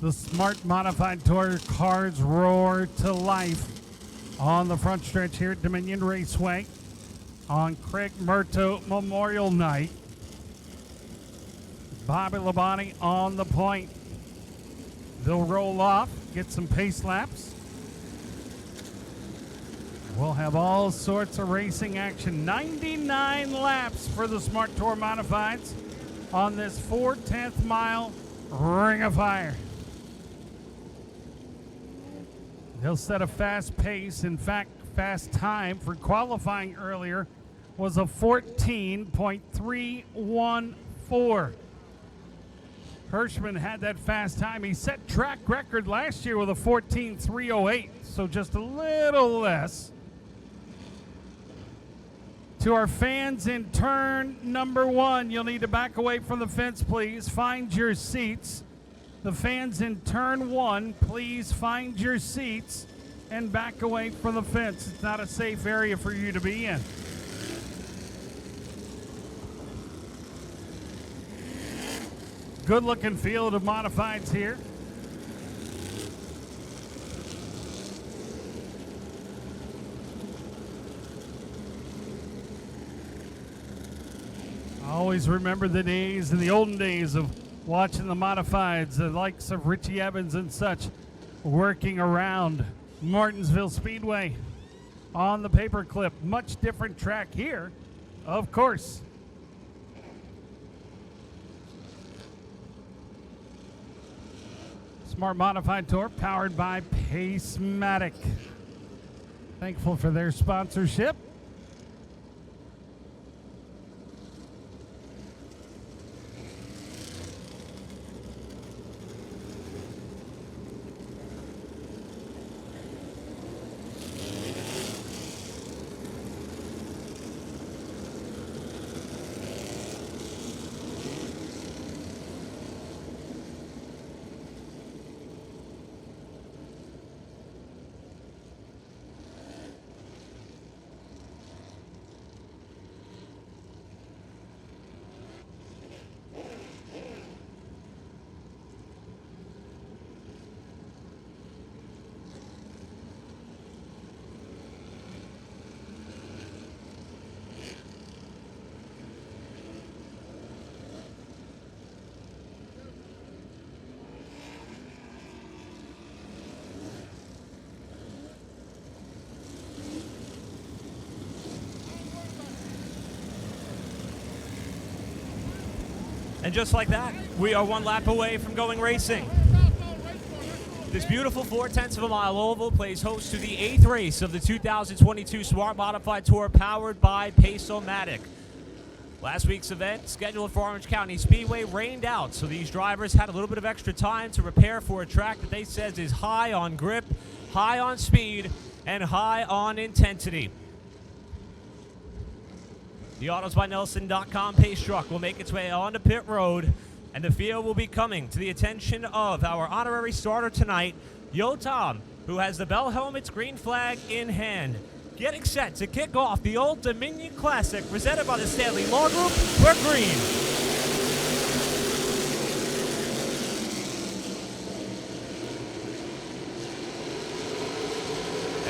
The Smart Modified Tour cars roar to life on the front stretch here at Dominion Raceway on Craig Murto Memorial Night. Bobby Labonte on the point. They'll roll off, get some pace laps. We'll have all sorts of racing action. 99 laps for the Smart Tour Modifieds on this 4/10 mile Ring of Fire. They'll set a fast pace. In fact, fast time for qualifying earlier was a 14.314. Hirschman had that fast time. He set track record last year with a 14.308, so just a little less. To our fans in turn number 1, you'll need to back away from the fence, please. Find your seats. The fans in turn 1, please find your seats and back away from the fence. It's not a safe area for you to be in. Good looking field of modifieds here. I always remember the days, in the olden days, of watching the modifieds, the likes of Richie Evans and such, working around Martinsville Speedway on the paperclip. Much different track here, of course. Smart Modified Tour powered by Pacematic. Thankful for their sponsorship. And just like that, we are one lap away from going racing. This beautiful 4/10 of a mile oval plays host to the 8th race of the 2022 Smart Modified Tour powered by Pacematic. Last week's event, scheduled for Orange County Speedway, rained out, so these drivers had a little bit of extra time to prepare for a track that they said is high on grip, high on speed, and high on intensity. The AutosByNelson.com pace truck will make its way onto pit road, and the field will be coming to the attention of our honorary starter tonight, Yo Tom, who has the Bell Helmet's green flag in hand. Getting set to kick off the Old Dominion Classic presented by the Stanley Law Group. We're green.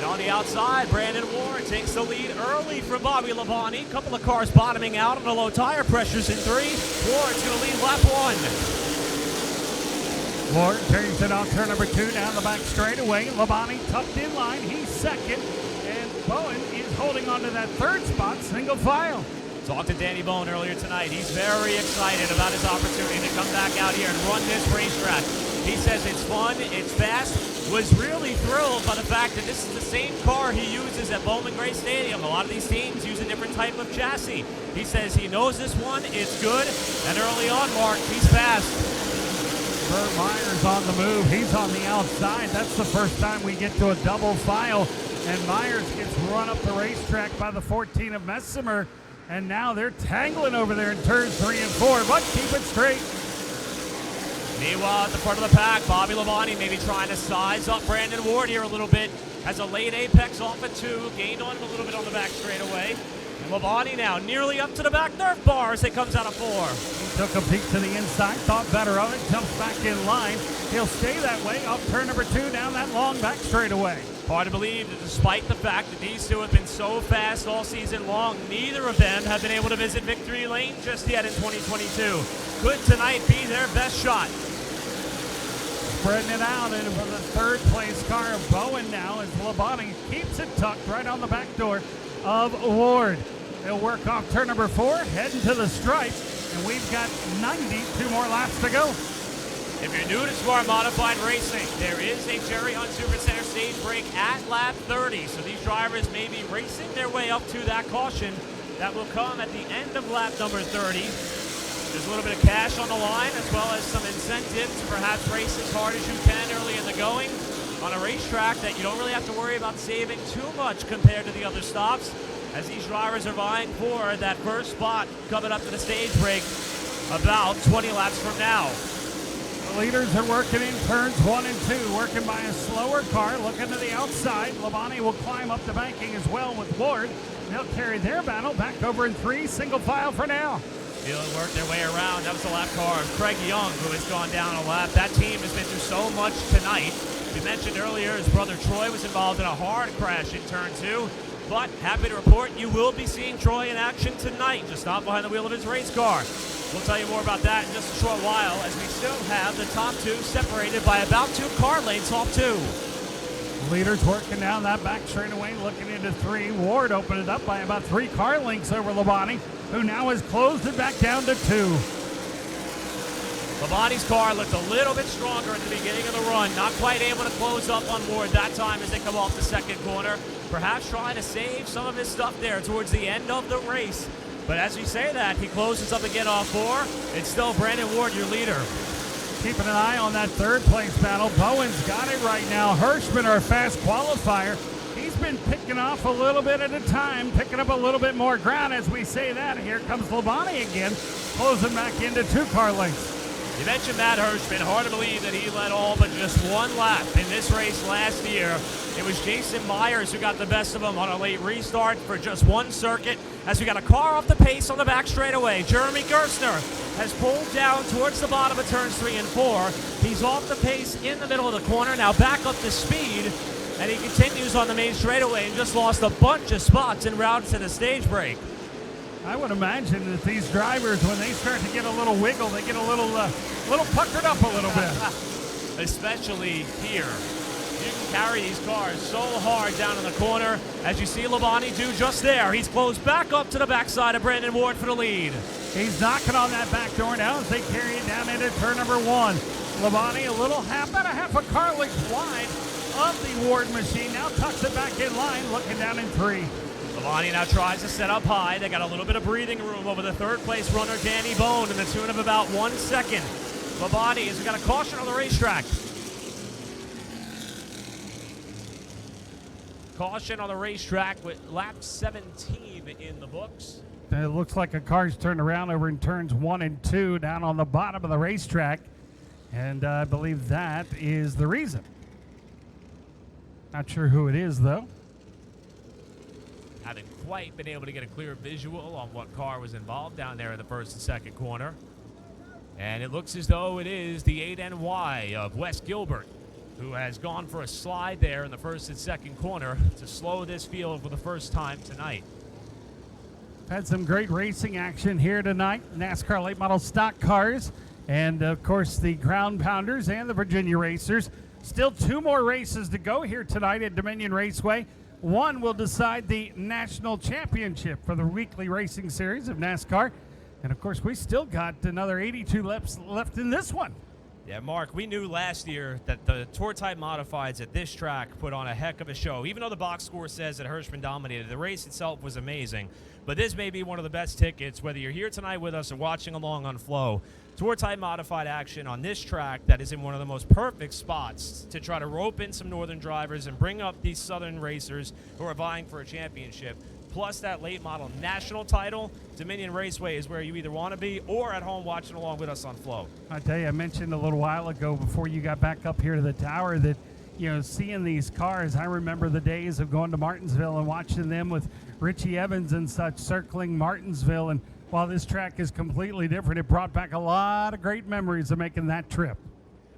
On the outside, Brandon Ward takes the lead early from Bobby Labonte. A couple of cars bottoming out on the low tire pressures in 3. Ward's going to lead lap 1. Ward turns it on turn number 2 down the back straightaway. Labonte tucked in line. He's second. And Bowen is holding on to that third spot, single file. Talked to Danny Bowen earlier tonight. He's very excited about his opportunity to come back out here and run this racetrack. He says it's fun, it's fast. Was really thrilled by the fact that this is the same car he uses at Bowman Gray Stadium. A lot of these teams use a different type of chassis. He says he knows this one, it's good, and early on, Mark, he's fast. Bert Myers on the move. He's on the outside. That's the first time we get to a double file, and Myers gets run up the racetrack by the 14 of Messimer, and now they're tangling over there in turns 3 and 4, but keep it straight. Meanwhile, at the front of the pack, Bobby Labonte maybe trying to size up Brandon Ward here a little bit. Has a late apex off at 2, gained on him a little bit on the back straightaway. And Labonte now nearly up to the back Nerf bar as it comes out of 4. He took a peek to the inside, thought better of it, jumps back in line. He'll stay that way off turn number 2 down that long back straightaway. Hard to believe that despite the fact that these two have been so fast all season long, neither of them have been able to visit victory lane just yet in 2022. Could tonight be their best shot? Spreading it out, and for the third place car of Bowen now as Labonte keeps it tucked right on the back door of Ward. They'll work off turn number 4, heading to the stripe, and we've got 92 more laps to go. If you're new to Smart Modified Racing, there is a Jerry Hunt Supercenter stage break at lap 30, so these drivers may be racing their way up to that caution that will come at the end of lap number 30. There's a little bit of cash on the line, as well as some incentive to perhaps race as hard as you can early in the going on a racetrack that you don't really have to worry about saving too much compared to the other stops, as these drivers are vying for that first spot coming up to the stage break about 20 laps from now. The leaders are working in turns 1 and 2, working by a slower car, looking to the outside. Labonte will climb up the banking as well with Ward. They'll carry their battle back over in 3, single file for now. They'll work their way around. That was the lap car of Craig Young, who has gone down a lap. That team has been through so much tonight. We mentioned earlier his brother Troy was involved in a hard crash in turn 2. But happy to report you will be seeing Troy in action tonight, just not behind the wheel of his race car. We'll tell you more about that in just a short while, as we still have the top 2 separated by about 2 car lengths off 2. Leaders working down that back straightaway, looking into 3. Ward opened it up by about 3 car lengths over Labonte, who now has closed it back down to 2. Labonte's car looked a little bit stronger at the beginning of the run, not quite able to close up on Ward that time as they come off the second corner. Perhaps trying to save some of his stuff there towards the end of the race. But as we say that, he closes up again off 4. It's still Brandon Ward, your leader. Keeping an eye on that third place battle. Bowen's got it right now. Hirschman, our fast qualifier, he's been picking off a little bit at a time, picking up a little bit more ground as we say that. Here comes Labonte again, closing back into 2 car lengths. You mentioned Matt Hirschman. Hard to believe that he led all but just 1 lap in this race last year. It was Jason Myers who got the best of him on a late restart for just 1 circuit, as we got a car off the pace on the back straightaway. Jeremy Gerstner has pulled down towards the bottom of turns 3 and 4. He's off the pace in the middle of the corner, now back up to speed, and he continues on the main straightaway and just lost a bunch of spots en route to the stage break. I would imagine that these drivers, when they start to get a little wiggle, they get a little puckered up a little bit. Especially here. You can carry these cars so hard down in the corner, as you see Labonte do just there. He's closed back up to the backside of Brandon Ward for the lead. He's knocking on that back door now as they carry it down into turn number 1. Labonte a little about a half a car length wide of the Ward machine. Now tucks it back in line, looking down in 3. Labonte now tries to set up high. They got a little bit of breathing room over the third place runner, Danny Bone, in the tune of about 1 second. Labonte has got a caution on the racetrack. Caution on the racetrack with lap 17 in the books. It looks like a car's turned around over in turns 1 and 2 down on the bottom of the racetrack. And I believe that is the reason. Not sure who it is, though. Haven't quite been able to get a clear visual on what car was involved down there in the first and second corner. And it looks as though it is the 8NY of Wes Gilbert, who has gone for a slide there in the first and second corner to slow this field for the first time tonight. Had some great racing action here tonight. NASCAR late model stock cars, and of course the ground pounders and the Virginia racers. Still 2 more races to go here tonight at Dominion Raceway. 1 will decide the national championship for the weekly racing series of NASCAR. And of course, we still got another 82 laps left in this one. Yeah, Mark, we knew last year that the Tour Type Modifieds at this track put on a heck of a show. Even though the box score says that Hirschman dominated, the race itself was amazing. But this may be one of the best tickets, whether you're here tonight with us or watching along on Flow. Tour Type Modified action on this track that is in one of the most perfect spots to try to rope in some northern drivers and bring up these southern racers who are vying for a championship. Plus that late model national title, Dominion Raceway is where you either want to be or at home watching along with us on Flow. I tell you, I mentioned a little while ago before you got back up here to the tower that seeing these cars, I remember the days of going to Martinsville and watching them with Richie Evans and such circling Martinsville. And while this track is completely different, it brought back a lot of great memories of making that trip.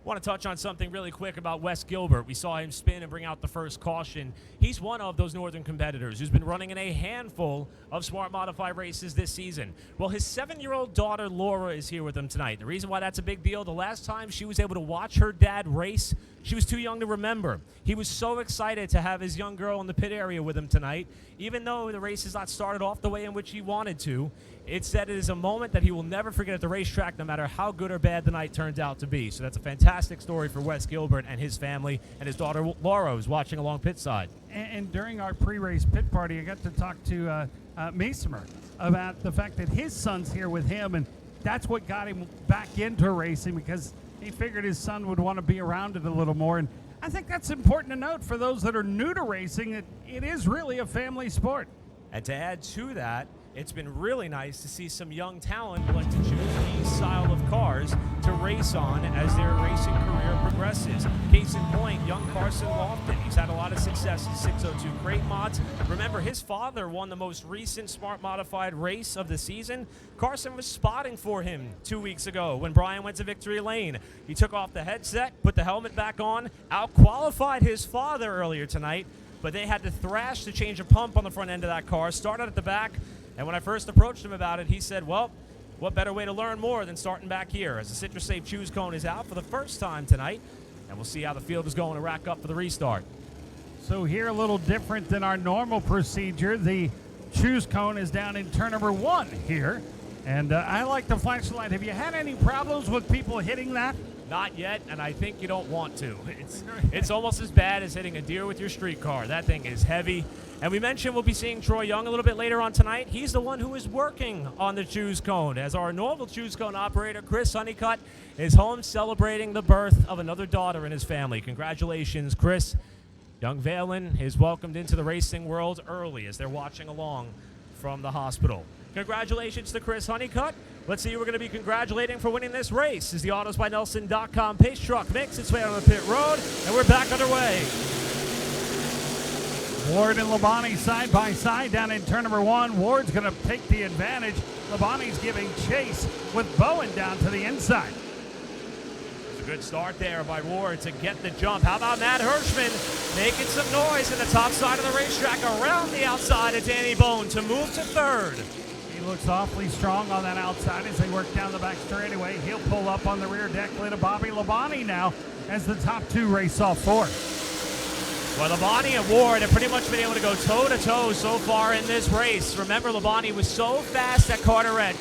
I want to touch on something really quick about Wes Gilbert. We saw him spin and bring out the first caution. He's one of those Northern competitors who's been running in a handful of Smart Modified races this season. Well, his 7-year-old daughter, Laura, is here with him tonight. The reason why that's a big deal, the last time she was able to watch her dad race, she was too young to remember. He was so excited to have his young girl in the pit area with him tonight. Even though the race has not started off the way in which he wanted to, it said it is a moment that he will never forget at the racetrack, no matter how good or bad the night turns out to be. So that's a fantastic story for Wes Gilbert and his family, and his daughter Laura, who's watching along pit side. And during our pre-race pit party, I got to talk to Masimer about the fact that his son's here with him, and that's what got him back into racing, because he figured his son would want to be around it a little more. And I think that's important to note for those that are new to racing, that it is really a family sport. And to add to that, it's been really nice to see some young talent like to choose these style of cars to race on as their racing career progresses. Case in point, young Carson Lofton. He's had a lot of success in 602 crate mods. Remember, his father won the most recent Smart Modified race of the season. Carson was spotting for him 2 weeks ago when Brian went to Victory Lane. He took off the headset, put the helmet back on, out-qualified his father earlier tonight, but they had to thrash to change a pump on the front end of that car, started at the back. And when I first approached him about it, he said, well, what better way to learn more than starting back here, as the Citrus Safe Choose Cone is out for the first time tonight, and we'll see how the field is going to rack up for the restart. So here, a little different than our normal procedure. The Choose Cone is down in turn number 1 here, and I like the flashlight. Have you had any problems with people hitting that? Not yet, and I think you don't want to. It's almost as bad as hitting a deer with your street car. That thing is heavy. And we mentioned we'll be seeing Troy Young a little bit later on tonight. He's the one who is working on the Choose Cone, as our normal Choose Cone operator, Chris Honeycutt, is home celebrating the birth of another daughter in his family. Congratulations, Chris. Young Valen is welcomed into the racing world early as they're watching along from the hospital. Congratulations to Chris Honeycutt. Let's see who we're going to be congratulating for winning this race as the AutosByNelson.com pace truck makes its way on the pit road, and we're back underway. Ward and Labonte side by side down in turn number 1. Ward's going to take the advantage. Labonte's giving chase with Bowen down to the inside. It's a good start there by Ward to get the jump. How about Matt Hirschman making some noise in the top side of the racetrack around the outside of Danny Bone to move to third. He looks awfully strong on that outside as they work down the back straightaway. He'll pull up on the rear deck lid of Bobby Labonte now as the top 2 race off 4. Well, Labonte and Ward have pretty much been able to go toe-to-toe so far in this race. Remember, Labonte was so fast at Carteret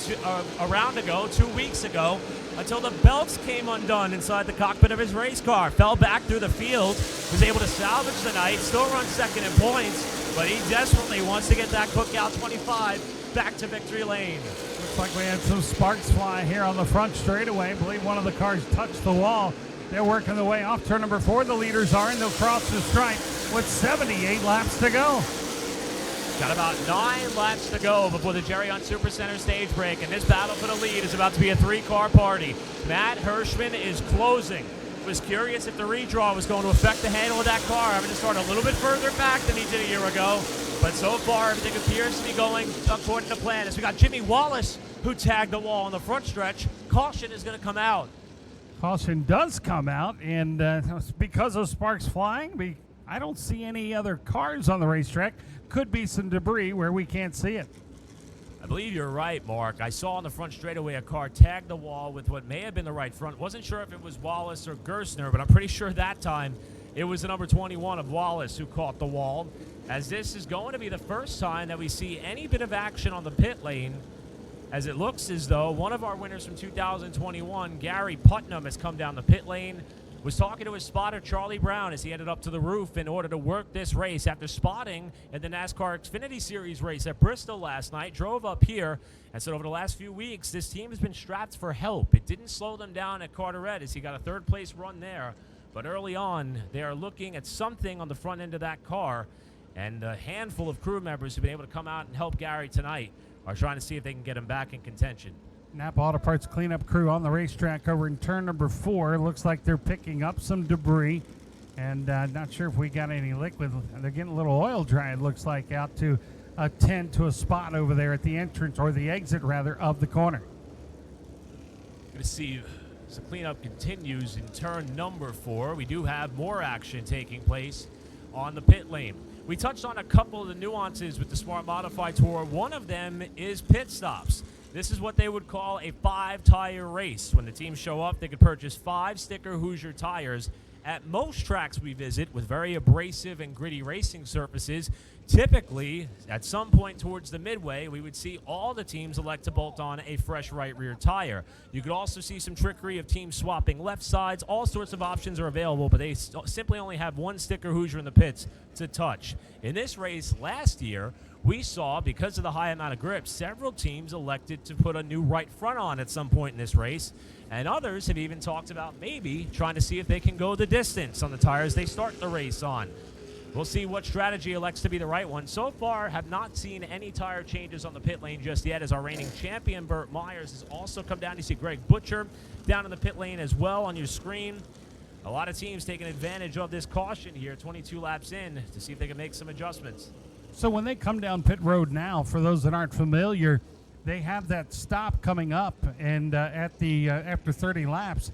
a round ago, 2 weeks ago, until the belts came undone inside the cockpit of his race car. Fell back through the field, was able to salvage the night, still runs second in points, but he desperately wants to get that Cookout 25 back to Victory Lane. Looks like we had some sparks fly here on the front straightaway. I believe one of the cars touched the wall. They're working their way off turn number 4. The leaders are, and they'll cross the stripe with 78 laps to go. Got about 9 laps to go before the Jerry Hunt Supercenter stage break, and this battle for the lead is about to be a 3-car party. Matt Hirschman is closing. Was curious if the redraw was going to affect the handle of that car. Having to start a little bit further back than he did a year ago, but so far everything appears to be going according to plan. As we got Jimmy Wallace, who tagged the wall on the front stretch. Caution is going to come out. Caution does come out, and because of sparks flying, I don't see any other cars on the racetrack. Could be some debris where we can't see it. I believe you're right, Mark. I saw on the front straightaway a car tag the wall with what may have been the right front. Wasn't sure if it was Wallace or Gerstner, but I'm pretty sure that time it was the number 21 of Wallace who caught the wall, as this is going to be the first time that we see any bit of action on the pit lane, as it looks as though one of our winners from 2021, Gary Putnam, has come down the pit lane. Was talking to his spotter, Charlie Brown, as he headed up to the roof in order to work this race. After spotting in the NASCAR Xfinity Series race at Bristol last night, drove up here and said over the last few weeks, this team has been strapped for help. It didn't slow them down at Carteret as he got a third-place run there. But early on, they are looking at something on the front end of that car, and a handful of crew members who've been able to come out and help Gary tonight are trying to see if they can get him back in contention. Napa Auto Parts cleanup crew on the racetrack over in turn number 4. Looks like they're picking up some debris. And not sure if we got any liquid. They're getting a little oil dry, it looks like, out to tend to a spot over there at the entrance, or the exit, rather, of the corner. Going to see as the cleanup continues in turn number 4. We do have more action taking place on the pit lane. We touched on a couple of the nuances with the Smart Modified Tour. One of them is pit stops. This is what they would call a 5-tire race. When the teams show up, they could purchase 5 sticker Hoosier tires. At most tracks we visit with very abrasive and gritty racing surfaces, typically at some point towards the midway, we would see all the teams elect to bolt on a fresh right rear tire. You could also see some trickery of teams swapping left sides. All sorts of options are available, but they simply only have 1 sticker Hoosier in the pits to touch. In this race last year, we saw, because of the high amount of grip, several teams elected to put a new right front on at some point in this race, and others have even talked about maybe trying to see if they can go the distance on the tires they start the race on. We'll see what strategy elects to be the right one. So far, have not seen any tire changes on the pit lane just yet, as our reigning champion, Burt Myers, has also come down. You see Greg Butcher down in the pit lane as well on your screen. A lot of teams taking advantage of this caution here, 22 laps in, to see if they can make some adjustments. So when they come down pit road now, for those that aren't familiar, they have that stop coming up, and at the after 30 laps,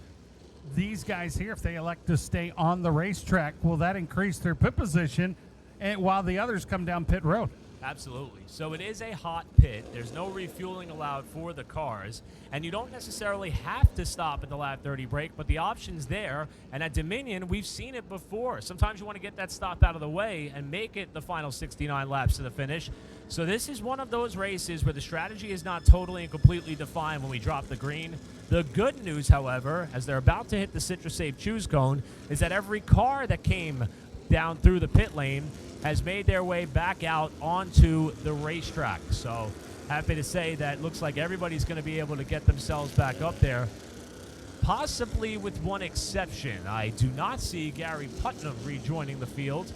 these guys here, if they elect to stay on the racetrack, will that increase their pit position, and while the others come down pit road? Absolutely. So it is a hot pit. There's no refueling allowed for the cars, and you don't necessarily have to stop at the lap 30 break, but the option's there. And at Dominion, we've seen it before. Sometimes you want to get that stop out of the way and make it the final 69 laps to the finish. So this is one of those races where the strategy is not totally and completely defined when we drop the green. The good news, however, as they're about to hit the CitraSafe choose cone, is that every car that came down through the pit lane has made their way back out onto the racetrack. So happy to say that looks like everybody's going to be able to get themselves back up there, possibly with one exception. I do not see Gary Putnam rejoining the field.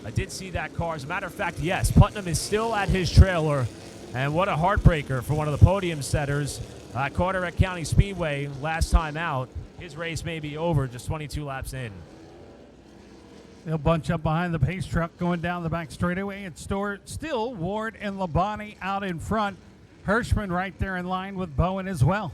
I did see that car. As a matter of fact, yes, Putnam is still at his trailer, and what a heartbreaker for one of the podium setters. Carteret County Speedway, last time out, his race may be over, just 22 laps in. They'll bunch up behind the pace truck going down the back straightaway. It's still Ward and Labonte out in front. Hirschman right there in line with Bowen as well.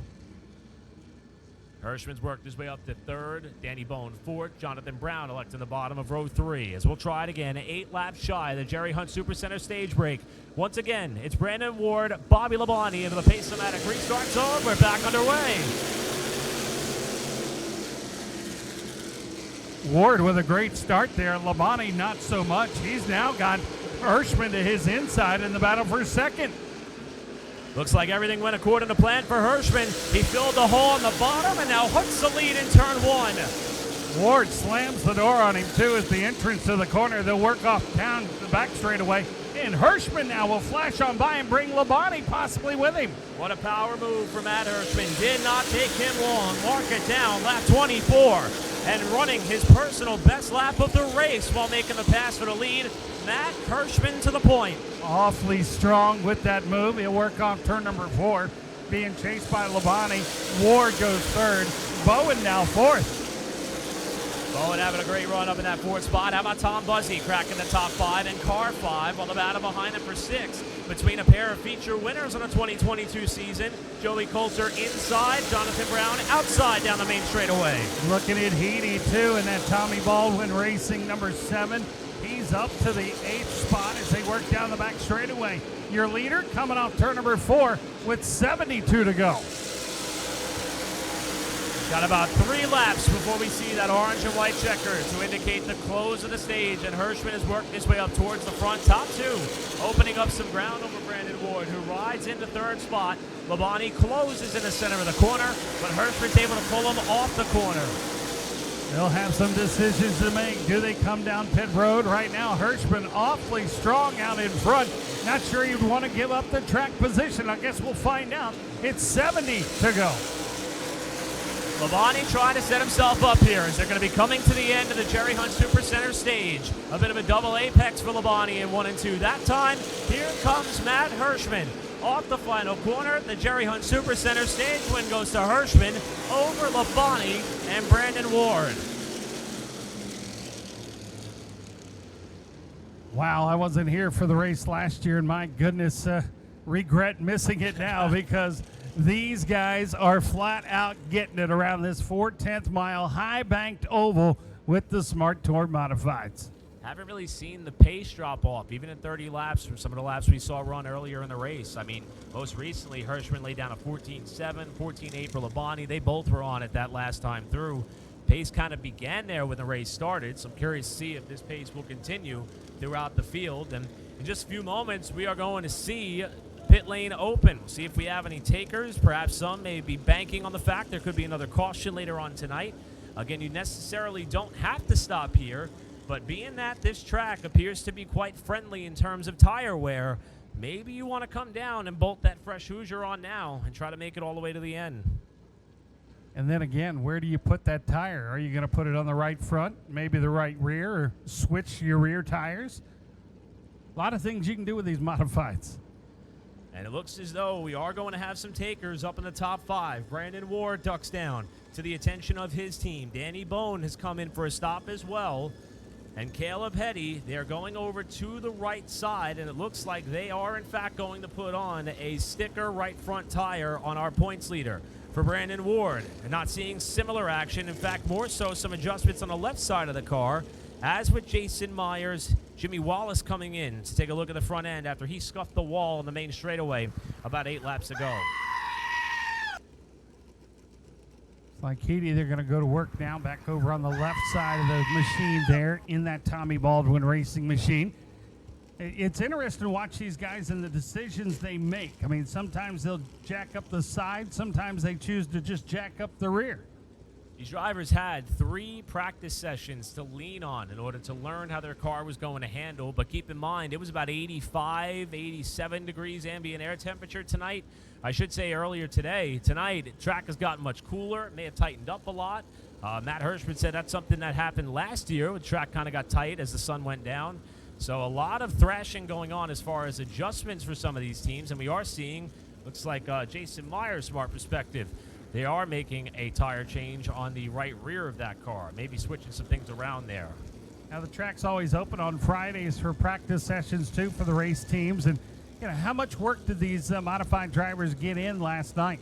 Hirschman's worked his way up to third. Danny Bowen fourth. Jonathan Brown electing the bottom of row 3. As we'll try it again, 8 laps shy of the Jerry Hunt Supercenter stage break. Once again, it's Brandon Ward, Bobby Labonte into the Pace-O-Matic restart zone. We're back underway. Ward with a great start there. Labonte not so much. He's now got Hirschman to his inside in the battle for second. Looks like everything went according to plan for Hirschman. He filled the hole on the bottom and now hooks the lead in turn 1. Ward slams the door on him too as the entrance to the corner. They'll work off down the back straightaway. And Hirschman now will flash on by and bring Labonte possibly with him. What a power move for Matt Hirschman. Did not take him long. Mark it down, lap 24. And running his personal best lap of the race while making the pass for the lead, Matt Hirschman to the point. Awfully strong with that move. He'll work off turn number 4, being chased by Labonte. Ward goes third. Bowen now fourth. Bowen having a great run up in that 4th spot. How about Tom Buzzy cracking the top 5 and car 5 while the battle behind him for 6 between a pair of feature winners on the 2022 season. Joey Coulter inside, Jonathan Brown outside down the main straightaway. Looking at Heady too, and that Tommy Baldwin Racing number 7. He's up to the 8th spot as they work down the back straightaway. Your leader coming off turn number 4 with 72 to go. Got about 3 laps before we see that orange and white checker to indicate the close of the stage, and Hirschman has worked his way up towards the front. Top 2, opening up some ground over Brandon Ward, who rides into 3rd spot. Labonte closes in the center of the corner, but Hirschman's able to pull him off the corner. They'll have some decisions to make. Do they come down pit road? Right now, Hirschman awfully strong out in front. Not sure you'd want to give up the track position. I guess we'll find out. It's 70 to go. Labonte trying to set himself up here as they're going to be coming to the end of the Jerry Hunt Supercenter stage. A bit of a double apex for Labonte in 1 and 2. That time, here comes Matt Hirschman. Off the final corner, the Jerry Hunt Supercenter stage win goes to Hirschman over Labonte and Brandon Ward. Wow, I wasn't here for the race last year, and my goodness, regret missing it now because these guys are flat out getting it around this 4/10 mile high banked oval with the Smart Tour Modifieds. Haven't really seen the pace drop off, even in 30 laps from some of the laps we saw run earlier in the race. I mean, most recently, Hirschman laid down a 14.7, 14.8 for Labonte. They both were on it that last time through. Pace kind of began there when the race started, so I'm curious to see if this pace will continue throughout the field. And in just a few moments, we are going to see pit lane open. We'll see if we have any takers. Perhaps some may be banking on the fact there could be another caution later on tonight. Again, you necessarily don't have to stop here, but being that this track appears to be quite friendly in terms of tire wear, maybe you want to come down and bolt that fresh Hoosier on now and try to make it all the way to the end. And then again, where do you put that tire? Are you going to put it on the right front, maybe the right rear, or switch your rear tires? A lot of things you can do with these modifieds. And it looks as though we are going to have some takers up in the top 5. Brandon Ward ducks down to the attention of his team. Danny Bone has come in for a stop as well. And Caleb Hetty, they're going over to the right side, and it looks like they are, in fact, going to put on a sticker right front tire on our points leader. For Brandon Ward, and not seeing similar action. In fact, more so some adjustments on the left side of the car. As with Jason Myers, Jimmy Wallace coming in to take a look at the front end after he scuffed the wall on the main straightaway about 8 laps ago. It's like Heedy, they're going to go to work now back over on the left side of the machine there in that Tommy Baldwin racing machine. It's interesting to watch these guys and the decisions they make. I mean, sometimes they'll jack up the side. Sometimes they choose to just jack up the rear. These drivers had 3 practice sessions to lean on in order to learn how their car was going to handle. But keep in mind, it was about 85, 87 degrees ambient air temperature tonight. I should say earlier today. Tonight, track has gotten much cooler. It may have tightened up a lot. Matt Hirschman said that's something that happened last year. The track kind of got tight as the sun went down. So a lot of thrashing going on as far as adjustments for some of these teams. And we are seeing, looks like Jason Myers' smart perspective, they are making a tire change on the right rear of that car, maybe switching some things around there. Now the track's always open on Fridays for practice sessions too for the race teams. And you know, how much work did these modified drivers get in last night?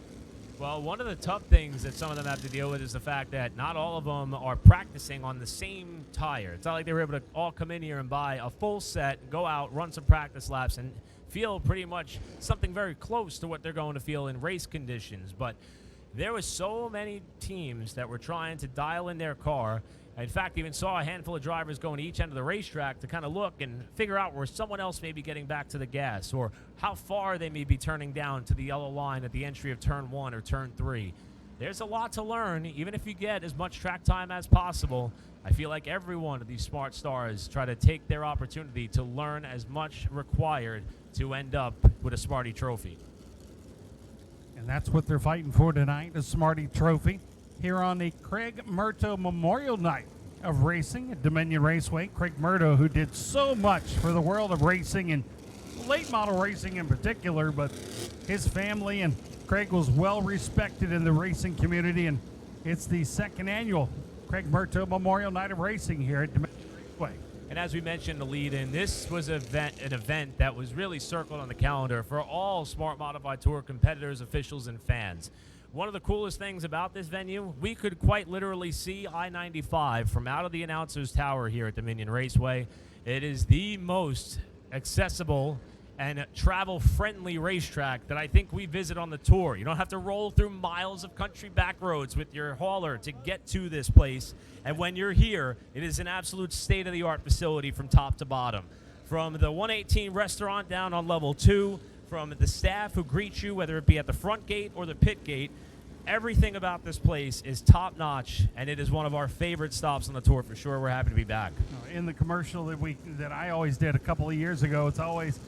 Well, one of the tough things that some of them have to deal with is the fact that not all of them are practicing on the same tire. It's not like they were able to all come in here and buy a full set, go out, run some practice laps, and feel pretty much something very close to what they're going to feel in race conditions. But there were so many teams that were trying to dial in their car. In fact, even saw a handful of drivers going to each end of the racetrack to kind of look and figure out where someone else may be getting back to the gas or how far they may be turning down to the yellow line at the entry of turn 1 or turn 3. There's a lot to learn, even if you get as much track time as possible. I feel like every one of these smart stars try to take their opportunity to learn as much required to end up with a Smarty trophy. And that's what they're fighting for tonight, a Smarty trophy. Here on the Craig Murto Memorial Night of Racing at Dominion Raceway. Craig Murto, who did so much for the world of racing and late model racing in particular, but his family and Craig was well respected in the racing community, and it's the 2nd annual Craig Murto Memorial Night of Racing here at Dominion Raceway. And as we mentioned in the lead-in, this was an event that was really circled on the calendar for all Smart Modified Tour competitors, officials, and fans. One of the coolest things about this venue, we could quite literally see I-95 from out of the announcer's tower here at Dominion Raceway. It is the most accessible and travel-friendly racetrack that I think we visit on the tour. You don't have to roll through miles of country back roads with your hauler to get to this place. And when you're here, it is an absolute state-of-the-art facility from top to bottom. From the 118 restaurant down on level 2, from the staff who greet you, whether it be at the front gate or the pit gate, everything about this place is top-notch, and it is one of our favorite stops on the tour for sure. We're happy to be back. In the commercial that I always did a couple of years ago, it's always,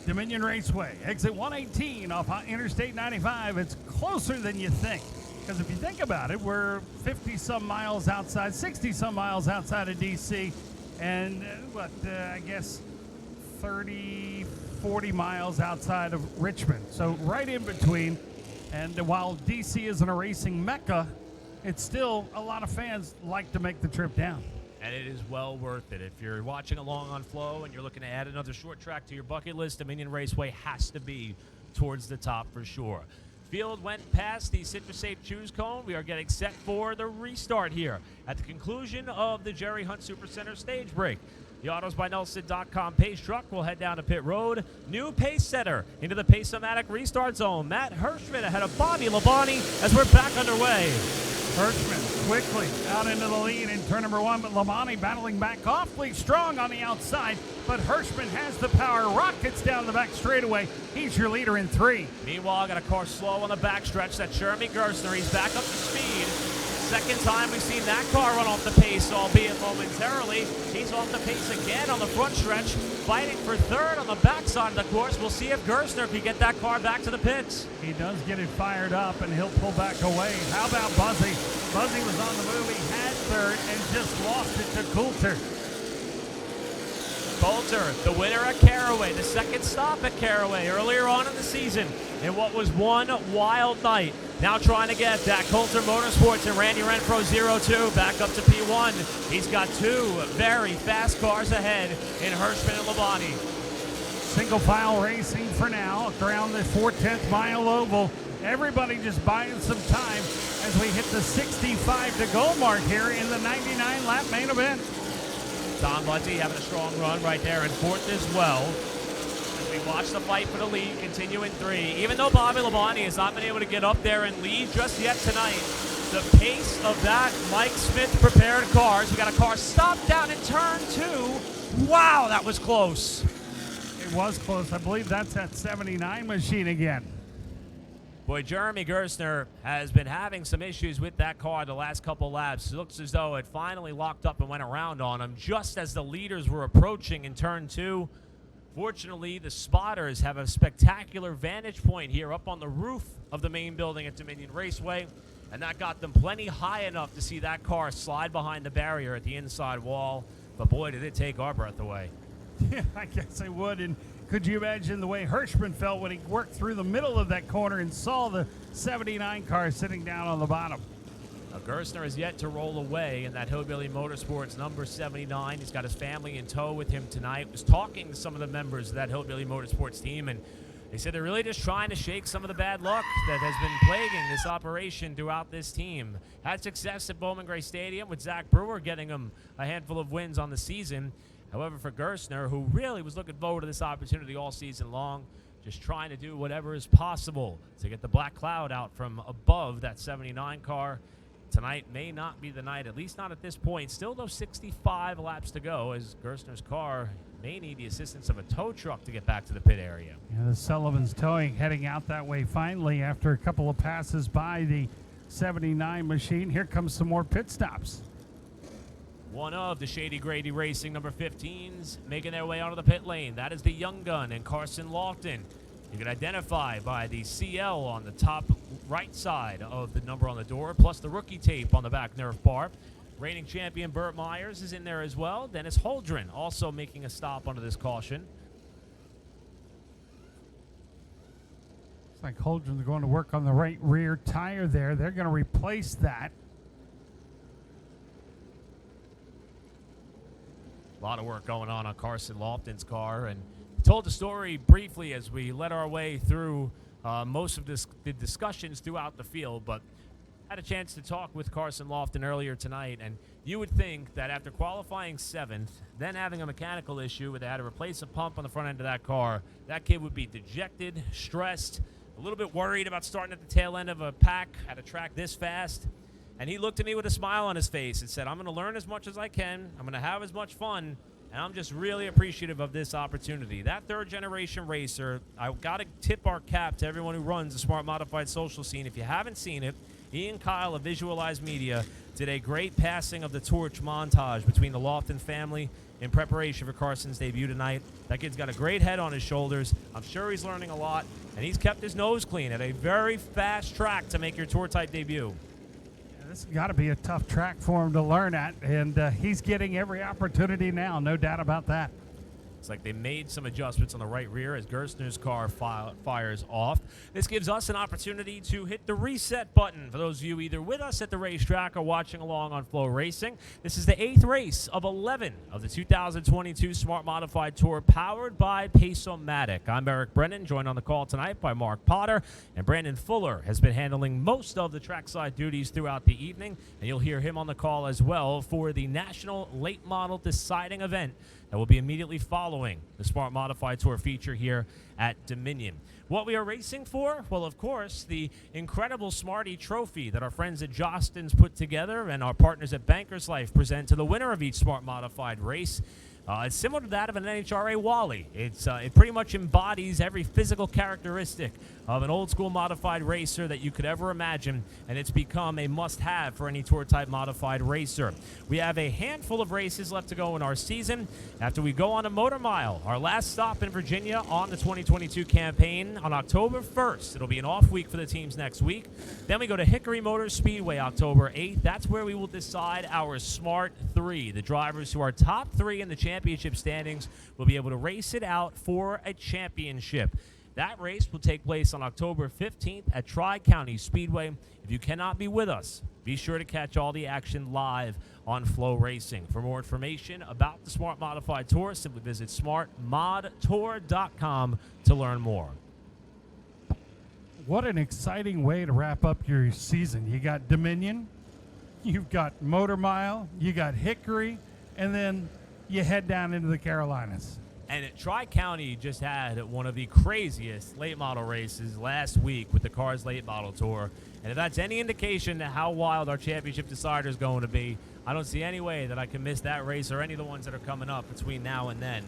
Dominion Raceway, exit 118 off Interstate 95. It's closer than you think. Because if you think about it, we're 50-some miles outside, 60-some miles outside of D.C., and I guess 30, 40 miles outside of Richmond. So right in between. And while D.C. isn't a racing mecca, it's still a lot of fans like to make the trip down. And it is well worth it. If you're watching along on Flow and you're looking to add another short track to your bucket list, Dominion Raceway has to be towards the top for sure. Field went past the Citrus Safe Choose Cone. We are getting set for the restart here at the conclusion of the Jerry Hunt Supercenter stage break. The AutosByNelson.com pace truck will head down to pit road. New pace setter into the Pace-O-Matic restart zone. Matt Hirschman ahead of Bobby Labonte as we're back underway. Hirschman quickly out into the lead in turn number 1, but Labonte battling back awfully strong on the outside, but Hirschman has the power, rockets down the back straightaway. He's your leader in 3. Meanwhile, got a car slow on the backstretch. That's Jeremy Gerstner. He's back up to speed. Second time we've seen that car run off the pace, albeit momentarily. He's off the pace again on the front stretch, fighting for third on the backside of the course. We'll see if Gerstner can get that car back to the pits. He does get it fired up, and he'll pull back away. How about Buzzy? Buzzy was on the move. He had third and just lost it to Coulter. Coulter, the winner at Caraway, the second stop at Caraway earlier on in the season in what was one wild night. Now trying to get that Coulter Motorsports and Randy Renfro 02 back up to P1. He's got 2 very fast cars ahead in Hirschman and Labonte. Single file racing for now around the 4/10 mile oval. Everybody just buying some time as we hit the 65 to go mark here in the 99 lap main event. Tom Bunty having a strong run right there in 4th as well. As we watch the fight for the lead continue in 3. Even though Bobby Labonte has not been able to get up there and lead just yet tonight, the pace of that Mike Smith prepared cars. We got a car stopped down in turn 2. Wow, that was close. It was close. I believe that's that 79 machine again. Boy, Jeremy Gerstner has been having some issues with that car the last couple laps. It looks as though it finally locked up and went around on him just as the leaders were approaching in turn 2. Fortunately, the spotters have a spectacular vantage point here up on the roof of the main building at Dominion Raceway, and that got them plenty high enough to see that car slide behind the barrier at the inside wall. But boy, did it take our breath away. Yeah, I guess I would. And could you imagine the way Hirschman felt when he worked through the middle of that corner and saw the 79 car sitting down on the bottom? Now, Gerstner is yet to roll away in that Hillbilly Motorsports number 79. He's got his family in tow with him tonight. Was talking to some of the members of that Hillbilly Motorsports team, and they said they're really just trying to shake some of the bad luck that has been plaguing this operation throughout this team. Had success at Bowman Gray Stadium with Zach Brewer getting him a handful of wins on the season. However, for Gerstner, who really was looking forward to this opportunity all season long, just trying to do whatever is possible to get the black cloud out from above that 79 car. Tonight may not be the night, at least not at this point. Still, those 65 laps to go, as Gerstner's car may need the assistance of a tow truck to get back to the pit area. Yeah, the Sullivan's towing heading out that way finally after a couple of passes by the 79 machine. Here comes some more pit stops. One of the Shady Grady Racing number 15s making their way onto the pit lane. That is the Young Gun and Carson Lofton. You can identify by the CL on the top right side of the number on the door, plus the rookie tape on the back Nerf bar. Reigning champion Burt Myers is in there as well. Dennis Holdren also making a stop under this caution. Looks like Holdren's going to work on the right rear tire there. They're going to replace that. A lot of work going on Carson Lofton's car, and told the story briefly as we led our way through most of the discussions throughout the field, but had a chance to talk with Carson Lofton earlier tonight, and you would think that after qualifying 7th, then having a mechanical issue where they had to replace a pump on the front end of that car, that kid would be dejected, stressed, a little bit worried about starting at the tail end of a pack at a track this fast. And he looked at me with a smile on his face and said, I'm going to learn as much as I can. I'm going to have as much fun. And I'm just really appreciative of this opportunity. That third-generation racer, I've got to tip our cap to everyone who runs the Smart Modified social scene. If you haven't seen it, Ian Kyle of Visualize Media did a great passing of the torch montage between the Lofton family in preparation for Carson's debut tonight. That kid's got a great head on his shoulders. I'm sure he's learning a lot. And he's kept his nose clean at a very fast track to make your tour-type debut. This has got to be a tough track for him to learn at, and he's getting every opportunity now, no doubt about that. It's like they made some adjustments on the right rear as Gerstner's car fires off. This gives us an opportunity to hit the reset button for those of you either with us at the racetrack or watching along on Flow Racing. This is the 8th race of 11 of the 2022 Smart Modified Tour powered by Pace-O-Matic. I'm Eric Brennan, joined on the call tonight by Mark Potter, and Brandon Fuller has been handling most of the trackside duties throughout the evening, and you'll hear him on the call as well for the National Late Model Deciding event that will be immediately following the Smart Modified Tour feature here at Dominion. What we are racing for? Well, of course, the incredible Smarty Trophy that our friends at Jostens put together and our partners at Bankers Life present to the winner of each Smart Modified race. It's similar to that of an NHRA Wally. It pretty much embodies every physical characteristic of an old-school modified racer that you could ever imagine, and it's become a must-have for any tour-type modified racer. We have a handful of races left to go in our season after we go on a Motor Mile, our last stop in Virginia on the 2022 campaign on October 1st. It'll be an off week for the teams next week. Then we go to Hickory Motor Speedway October 8th. That's where we will decide our Smart 3. The drivers who are top 3 in the championship standings will be able to race it out for a championship. That race will take place on October 15th at Tri-County Speedway. If you cannot be with us, be sure to catch all the action live on Flow Racing. For more information about the Smart Modified Tour, simply visit smartmodtour.com to learn more. What an exciting way to wrap up your season. You got Dominion, you've got Motor Mile, you got Hickory, and then you head down into the Carolinas. And Tri-County just had one of the craziest late model races last week with the Cars Late Model Tour. And if that's any indication to how wild our championship decider is going to be, I don't see any way that I can miss that race or any of the ones that are coming up between now and then.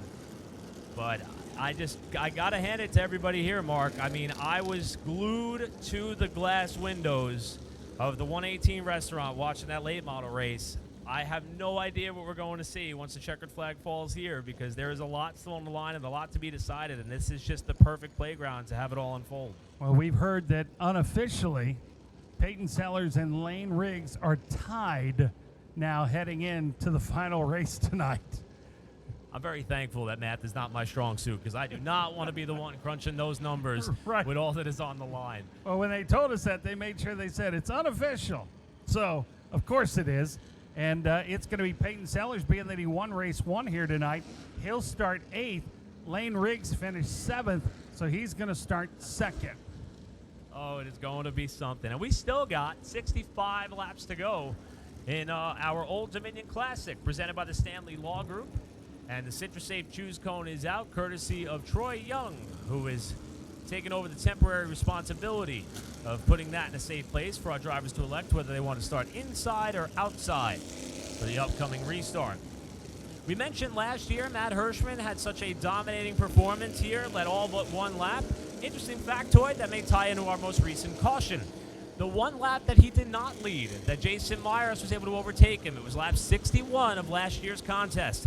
But I got to hand it to everybody here, Mark. I mean, I was glued to the glass windows of the 118 restaurant watching that late model race. I have no idea what we're going to see once the checkered flag falls here, because there is a lot still on the line and a lot to be decided, and this is just the perfect playground to have it all unfold. Well, we've heard that unofficially Peyton Sellers and Lane Riggs are tied now heading into the final race tonight. I'm very thankful that math is not my strong suit, because I do not want to be the one crunching those numbers right with all that is on the line. Well, when they told us that, they made sure they said it's unofficial. So, of course it is. And it's going to be Peyton Sellers, being that he won race 1 here tonight. He'll start 8th. Lane Riggs finished 7th, so he's going to start 2nd. Oh, it is going to be something. And we still got 65 laps to go in our Old Dominion Classic, presented by the Stanley Law Group. And the CitraSafe Choose Cone is out, courtesy of Troy Young, who is taking over the temporary responsibility of putting that in a safe place for our drivers to elect whether they want to start inside or outside for the upcoming restart. We mentioned last year Matt Hirschman had such a dominating performance here, led all but one lap. Interesting factoid that may tie into our most recent caution. The one lap that he did not lead, that Jason Myers was able to overtake him, it was lap 61 of last year's contest.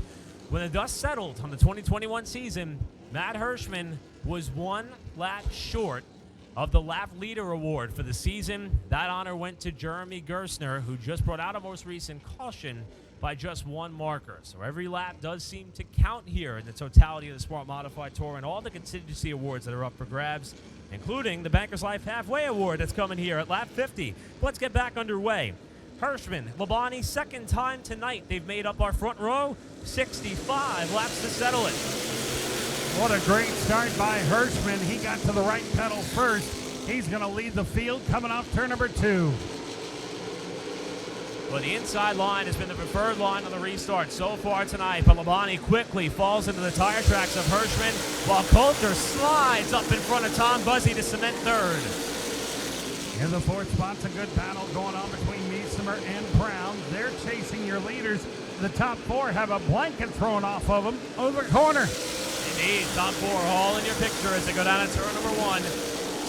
When the dust settled on the 2021 season, Matt Hirschman was one lap short of the lap leader award for the season. That honor went to Jeremy Gerstner, who just brought out a most recent caution by just one marker. So every lap does seem to count here in the totality of the Smart Modified Tour and all the contingency awards that are up for grabs, including the Bankers Life Halfway Award that's coming here at lap 50. Let's get back underway. Hirschman, Labonte, second time tonight. They've made up our front row. 65 laps to settle it. What a great start by Hirschman. He got to the right pedal first. He's going to lead the field coming off turn number 2. Well, the inside line has been the preferred line on the restart so far tonight, but Labonte quickly falls into the tire tracks of Hirschman, while Coulter slides up in front of Tom Buzzy to cement third. In the 4th spot's a good battle going on between Meesemer and Brown. They're chasing your leaders. The top 4 have a blanket thrown off of them over the corner. Indeed, top 4 all in your picture as they go down to turn number 1.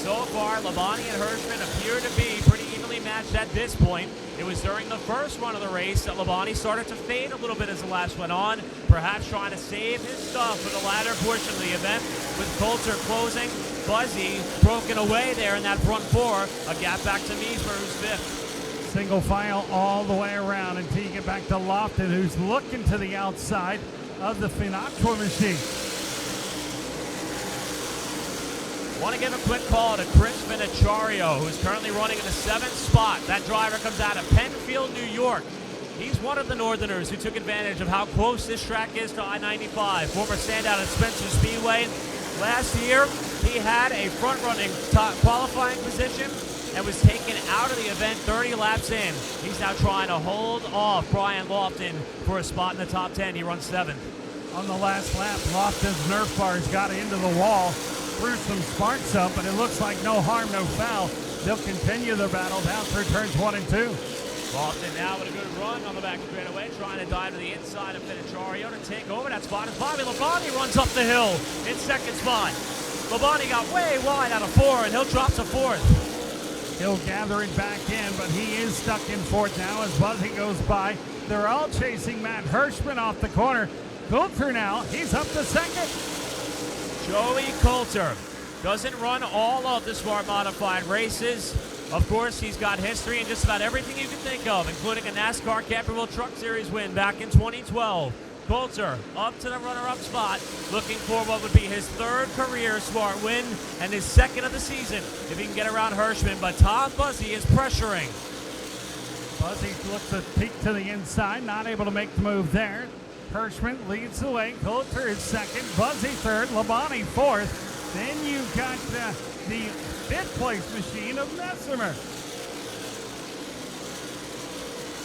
So far, Labonte and Hirschman appear to be pretty evenly matched at this point. It was during the first run of the race that Labonte started to fade a little bit as the laps went on, perhaps trying to save his stuff for the latter portion of the event, with Coulter closing. Buzzy broken away there in that front 4. A gap back to Meesemer, who's 5th. Single file all the way around until you get back to Lofton, who's looking to the outside. of the Finacqua machine. Want to give a quick call to Chris Vinachario, who's currently running in the 7th spot. That driver comes out of Penfield, New York. He's one of the Northerners who took advantage of how close this track is to I-95. Former standout at Spencer Speedway. Last year, he had a front-running top qualifying position and was taken out of the event 30 laps in. He's now trying to hold off Brian Lofton for a spot in the top 10. He runs 7th. On the last lap, Lofton's Nerf bars got into the wall, threw some sparks up, but it looks like no harm, no foul. They'll continue their battle down through turns 1 and 2. Lofton now with a good run on the back straightaway, trying to dive to the inside of Vinachario to take over that spot as Bobby Labonte runs up the hill in 2nd spot. Labonte got way wide out of 4, and he'll drop to 4th. He'll gather it back in, but he is stuck in 4th now as Buzzy goes by. They're all chasing Matt Hirschman off the corner. Coulter now, he's up to 2nd. Joey Coulter doesn't run all of the Smart Modified races. Of course, he's got history in just about everything you can think of, including a NASCAR Campbell Truck Series win back in 2012. Coulter up to the runner-up spot, looking for what would be his 3rd career Smart win and his 2nd of the season if he can get around Hirschman. But Tom Buzzy is pressuring. Buzzy looks to peek to the inside, not able to make the move there. Hirschman leads the way. Coulter is 2nd, Buzzy 3rd, Labonte 4th. Then you've got the 5th place machine of Messimer.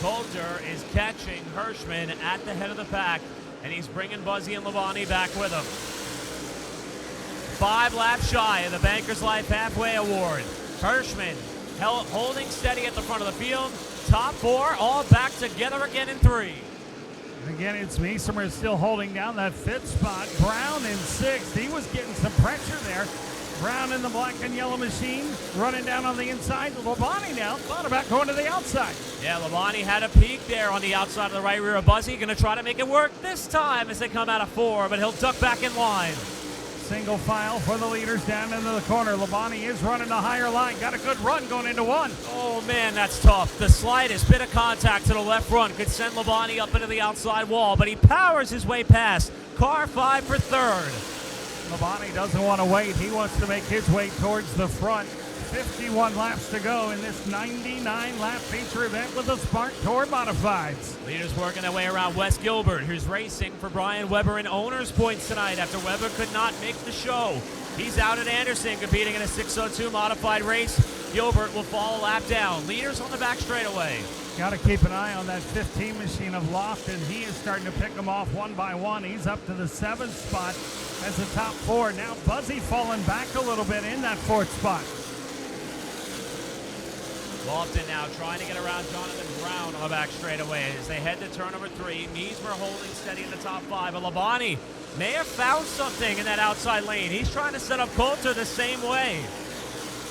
Coulter is catching Hirschman at the head of the pack, and he's bringing Buzzy and Labonte back with him. 5 laps shy of the Bankers Life Halfway Award. Hirschman holding steady at the front of the field. Top 4 all back together again in 3. Again, it's Messimer still holding down that 5th spot. Brown in 6th. He was getting some pressure there. Brown in the black and yellow machine, running down on the inside. Labonte now thought about going to the outside. Yeah, Labonte had a peek there on the outside of the right rear of Buzzy. Going to try to make it work this time as they come out of 4, but he'll duck back in line. Single file for the leaders down into the corner. Labonte is running a higher line. Got a good run going into 1. Oh, man, that's tough. The slightest bit of contact to the left front could send Labonte up into the outside wall, but he powers his way past. Car 5 for 3rd. Labonte doesn't want to wait. He wants to make his way towards the front. 51 laps to go in this 99-lap feature event with the Smart Tour Modifieds. Leaders working their way around Wes Gilbert, who's racing for Brian Weber in owner's points tonight after Weber could not make the show. He's out at Anderson competing in a 602 modified race. Gilbert will fall a lap down. Leaders on the back straightaway. Got to keep an eye on that 15 machine of Lofton. He is starting to pick them off one by one. He's up to the 7th spot as the top 4. Now Buzzy falling back a little bit in that 4th spot. Lofton now trying to get around Jonathan Brown on the back straightaway as they head to turn number 3. Messimer holding steady in the top 5. But Labonte may have found something in that outside lane. He's trying to set up Coulter the same way.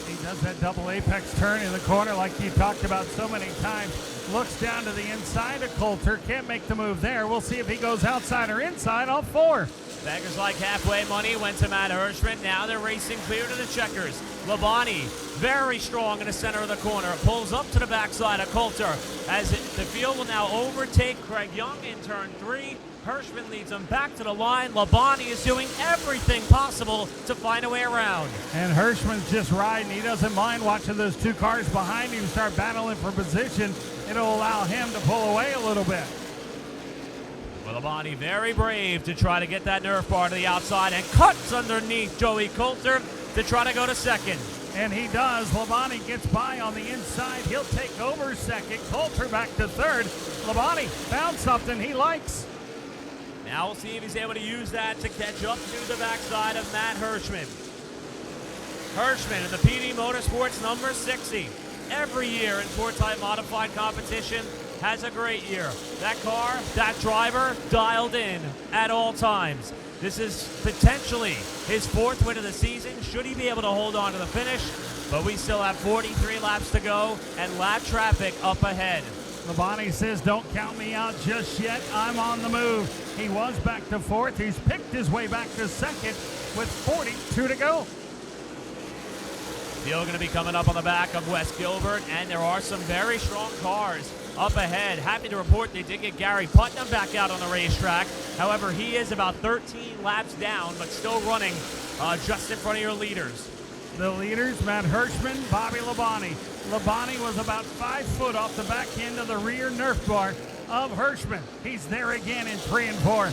He does that double apex turn in the corner like you talked about so many times. Looks down to the inside of Coulter. Can't make the move there. We'll see if he goes outside or inside all 4. Baggers like halfway money went to Matt Hirschman. Now they're racing clear to the checkers. Labonte very strong in the center of the corner. Pulls up to the backside of Coulter as the field will now overtake Craig Young in turn 3. Hirschman leads him back to the line. Labonte is doing everything possible to find a way around. And Hirschman's just riding. He doesn't mind watching those 2 cars behind him start battling for position. It'll allow him to pull away a little bit. Well, Labonte very brave to try to get that Nerf bar to the outside and cuts underneath Joey Coulter to try to go to 2nd. And he does. Labonte gets by on the inside. He'll take over 2nd. Coulter back to 3rd. Labonte found something he likes. Now we'll see if he's able to use that to catch up to the backside of Matt Hirschman. Hirschman in the PD Motorsports number 60. Every year in tour-type modified competition has a great year. That car, that driver, dialed in at all times. This is potentially his 4th win of the season. Should he be able to hold on to the finish? But we still have 43 laps to go and lap traffic up ahead. Labonte says, don't count me out just yet. I'm on the move. He was back to 4th. He's picked his way back to 2nd with 42 to go. Still going to be coming up on the back of West Gilbert, and there are some very strong cars up ahead. Happy to report they did get Gary Putnam back out on the racetrack. However, he is about 13 laps down, but still running just in front of your leaders. The leaders, Matt Hirschman, Bobby Labonte. Labonte was about 5 foot off the back end of the rear Nerf bar of Hirschman. He's there again in 3 and 4.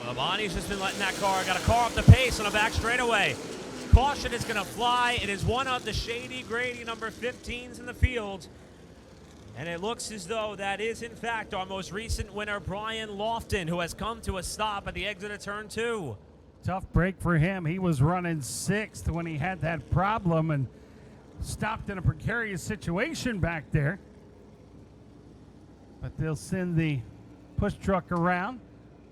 Labonte's just been letting that car, got a car off the pace on a back straightaway. Caution is going to fly. It is one of the shady, grady number 15s in the field. And it looks as though that is, in fact, our most recent winner, Brian Lofton, who has come to a stop at the exit of turn 2. Tough break for him. He was running 6th when he had that problem and stopped in a precarious situation back there. But they'll send the push truck around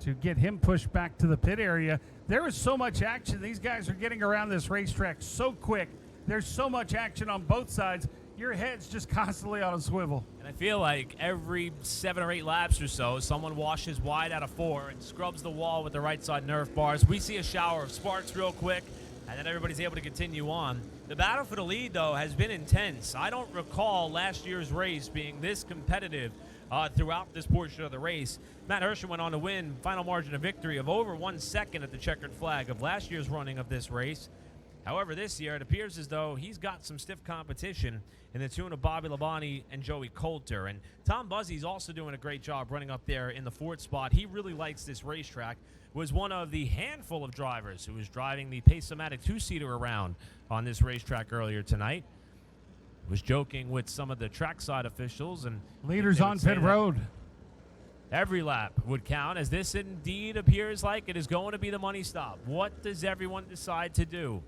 to get him pushed back to the pit area. There is so much action. These guys are getting around this racetrack so quick. There's so much action on both sides. Your head's just constantly on a swivel. And I feel like every 7 or 8 laps or so, someone washes wide out of 4 and scrubs the wall with the right side Nerf bars. We see a shower of sparks real quick, and then everybody's able to continue on. The battle for the lead, though, has been intense. I don't recall last year's race being this competitive throughout this portion of the race. Matt Hirschman went on to win, final margin of victory of over 1 second at the checkered flag of last year's running of this race. However, this year it appears as though he's got some stiff competition in the tune of Bobby Labonte and Joey Coulter. And Tom Buzzy's also doing a great job running up there in the 4th spot. He really likes this racetrack. Was one of the handful of drivers who was driving the Pace-O-Matic 2-seater around on this racetrack earlier tonight. Was joking with some of the trackside officials and leaders on pit road. Every lap would count, as this indeed appears like it is going to be the money stop. What does everyone decide to do?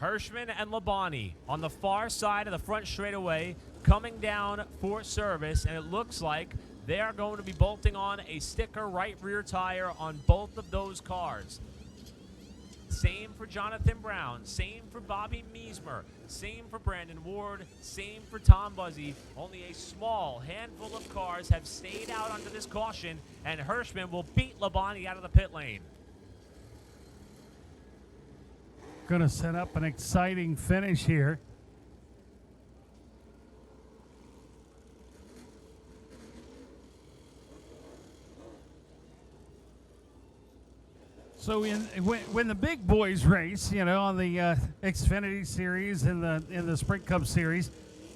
Hirschman and Labonte on the far side of the front straightaway coming down for service, and it looks like they are going to be bolting on a sticker right rear tire on both of those cars. Same for Jonathan Brown, same for Bobby Meismer, same for Brandon Ward, same for Tom Buzzy. Only a small handful of cars have stayed out under this caution, and Hirschman will beat Labonte out of the pit lane. Going to set up an exciting finish here. So when the big boys race, you know, on the Xfinity Series and in the Sprint Cup Series,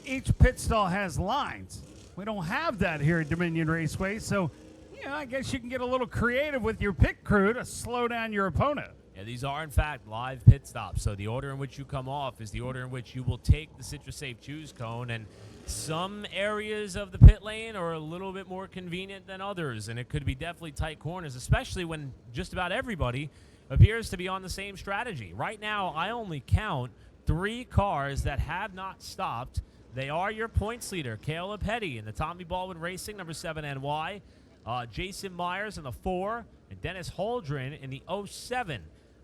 each pit stall has lines. We don't have that here at Dominion Raceway, so you know, I guess you can get a little creative with your pit crew to slow down your opponent. Yeah, these are, in fact, live pit stops. So the order in which you come off is the order in which you will take the Citrus Safe Choose cone. And some areas of the pit lane are a little bit more convenient than others. And it could be definitely tight corners, especially when just about everybody appears to be on the same strategy. Right now, I only count 3 cars that have not stopped. They are your points leader, Caleb Petty in the Tommy Baldwin Racing, number 7 NY. Jason Myers in the 4, and Dennis Holdren in the 07.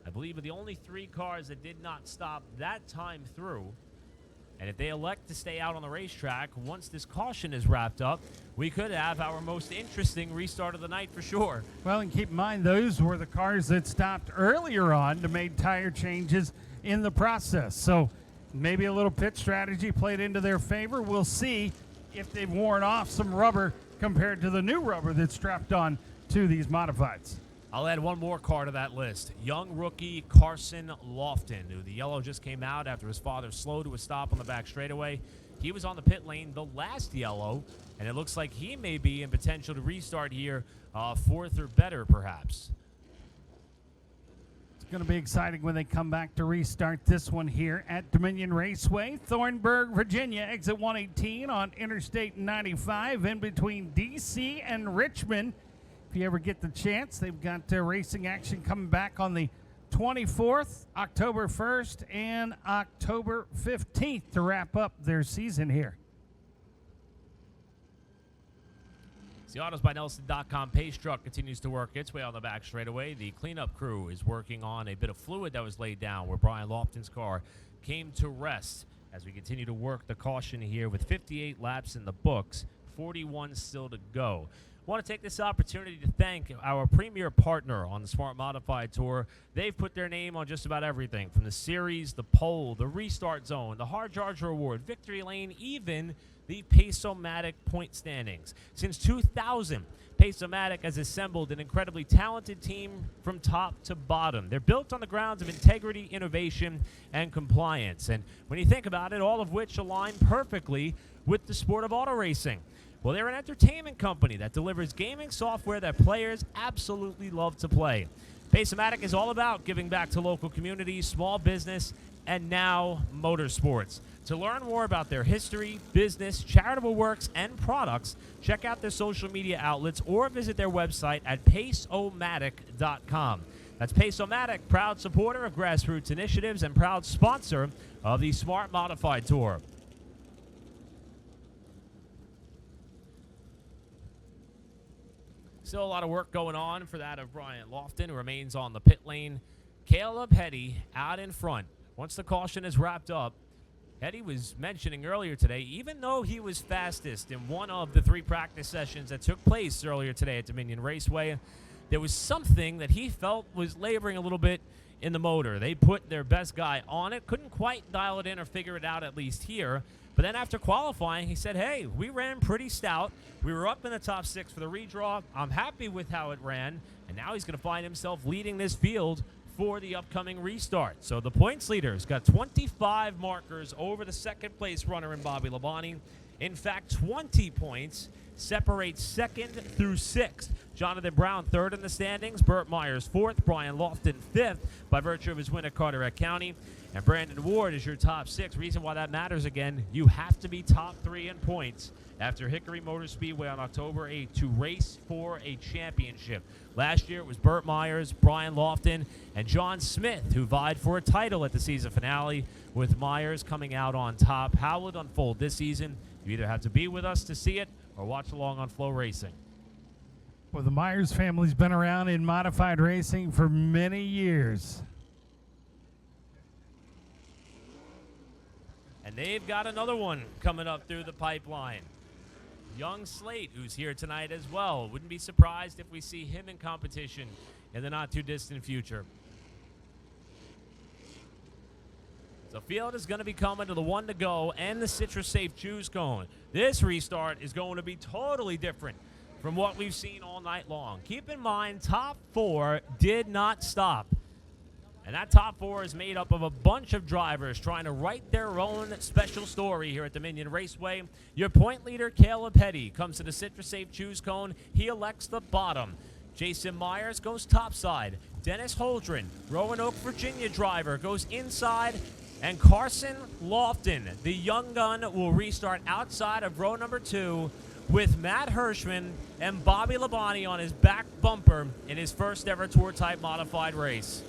I believe are the only 3 cars that did not stop that time through. And if they elect to stay out on the racetrack, once this caution is wrapped up, we could have our most interesting restart of the night for sure. Well, and keep in mind, those were the cars that stopped earlier on to make tire changes in the process. So maybe a little pit strategy played into their favor. We'll see if they've worn off some rubber compared to the new rubber that's strapped on to these modifieds. I'll add one more car to that list. Young rookie Carson Lofton, who the yellow just came out after his father slowed to a stop on the back straightaway. He was on the pit lane the last yellow, and it looks like he may be in potential to restart here 4th or better, perhaps. It's going to be exciting when they come back to restart this one here at Dominion Raceway. Thornburg, Virginia, exit 118 on Interstate 95 in between D.C. and Richmond. If you ever get the chance, they've got racing action coming back on the 24th, October 1st, and October 15th to wrap up their season here. The AutosByNelson.com pace truck continues to work its way on the back straightaway. The cleanup crew is working on a bit of fluid that was laid down where Brian Lofton's car came to rest as we continue to work the caution here with 58 laps in the books, 41 still to go. Want to take this opportunity to thank our premier partner on the Smart Modified Tour. They've put their name on just about everything, from the series, the pole, the restart zone, the hard charger award, victory lane, even the Pace-O-Matic point standings. Since 2000, Pace-O-Matic has assembled an incredibly talented team from top to bottom. They're built on the grounds of integrity, innovation, and compliance. And when you think about it, all of which align perfectly with the sport of auto racing. Well, they're an entertainment company that delivers gaming software that players absolutely love to play. Pace-O-Matic is all about giving back to local communities, small business, and now motorsports. To learn more about their history, business, charitable works, and products, check out their social media outlets or visit their website at paceomatic.com. That's Pace-O-Matic, proud supporter of grassroots initiatives and proud sponsor of the Smart Modified Tour. Still a lot of work going on for that of Brian Lofton, who remains on the pit lane. Caleb Hetty out in front. Once the caution is wrapped up, Hetty was mentioning earlier today, even though he was fastest in one of the 3 practice sessions that took place earlier today at Dominion Raceway, there was something that he felt was laboring a little bit in the motor. They put their best guy on it, couldn't quite dial it in or figure it out, at least here. But then after qualifying, he said, hey, we ran pretty stout. We were up in the top 6 for the redraw. I'm happy with how it ran. And now he's going to find himself leading this field for the upcoming restart. So the points leader's got 25 markers over the second place runner in Bobby Labonte. In fact, 20 points separate 2nd through 6th. Jonathan Brown 3rd in the standings, Burt Myers 4th, Brian Lofton 5th by virtue of his win at Carteret County. And Brandon Ward is your top 6. Reason why that matters again, you have to be top 3 in points after Hickory Motor Speedway on October 8th to race for a championship. Last year it was Burt Myers, Brian Lofton, and John Smith who vied for a title at the season finale, with Myers coming out on top. How will it unfold this season? You either have to be with us to see it or watch along on Flow Racing. Well, the Myers family's been around in modified racing for many years. And they've got another one coming up through the pipeline. Young Slate, who's here tonight as well. Wouldn't be surprised if we see him in competition in the not-too-distant future. So field is going to be coming to the 1 to go and the Citrus Safe Choose Cone. This restart is going to be totally different from what we've seen all night long. Keep in mind, top 4 did not stop. And that top 4 is made up of a bunch of drivers trying to write their own special story here at Dominion Raceway. Your point leader, Caleb Hetty, comes to the Citrus Safe Choose Cone. He elects the bottom. Jason Myers goes topside. Dennis Holdren, Roanoke, Virginia driver, goes inside. And Carson Lofton, the young gun, will restart outside of row number 2 with Matt Hirschman and Bobby Labonte on his back bumper in his first ever tour-type modified race.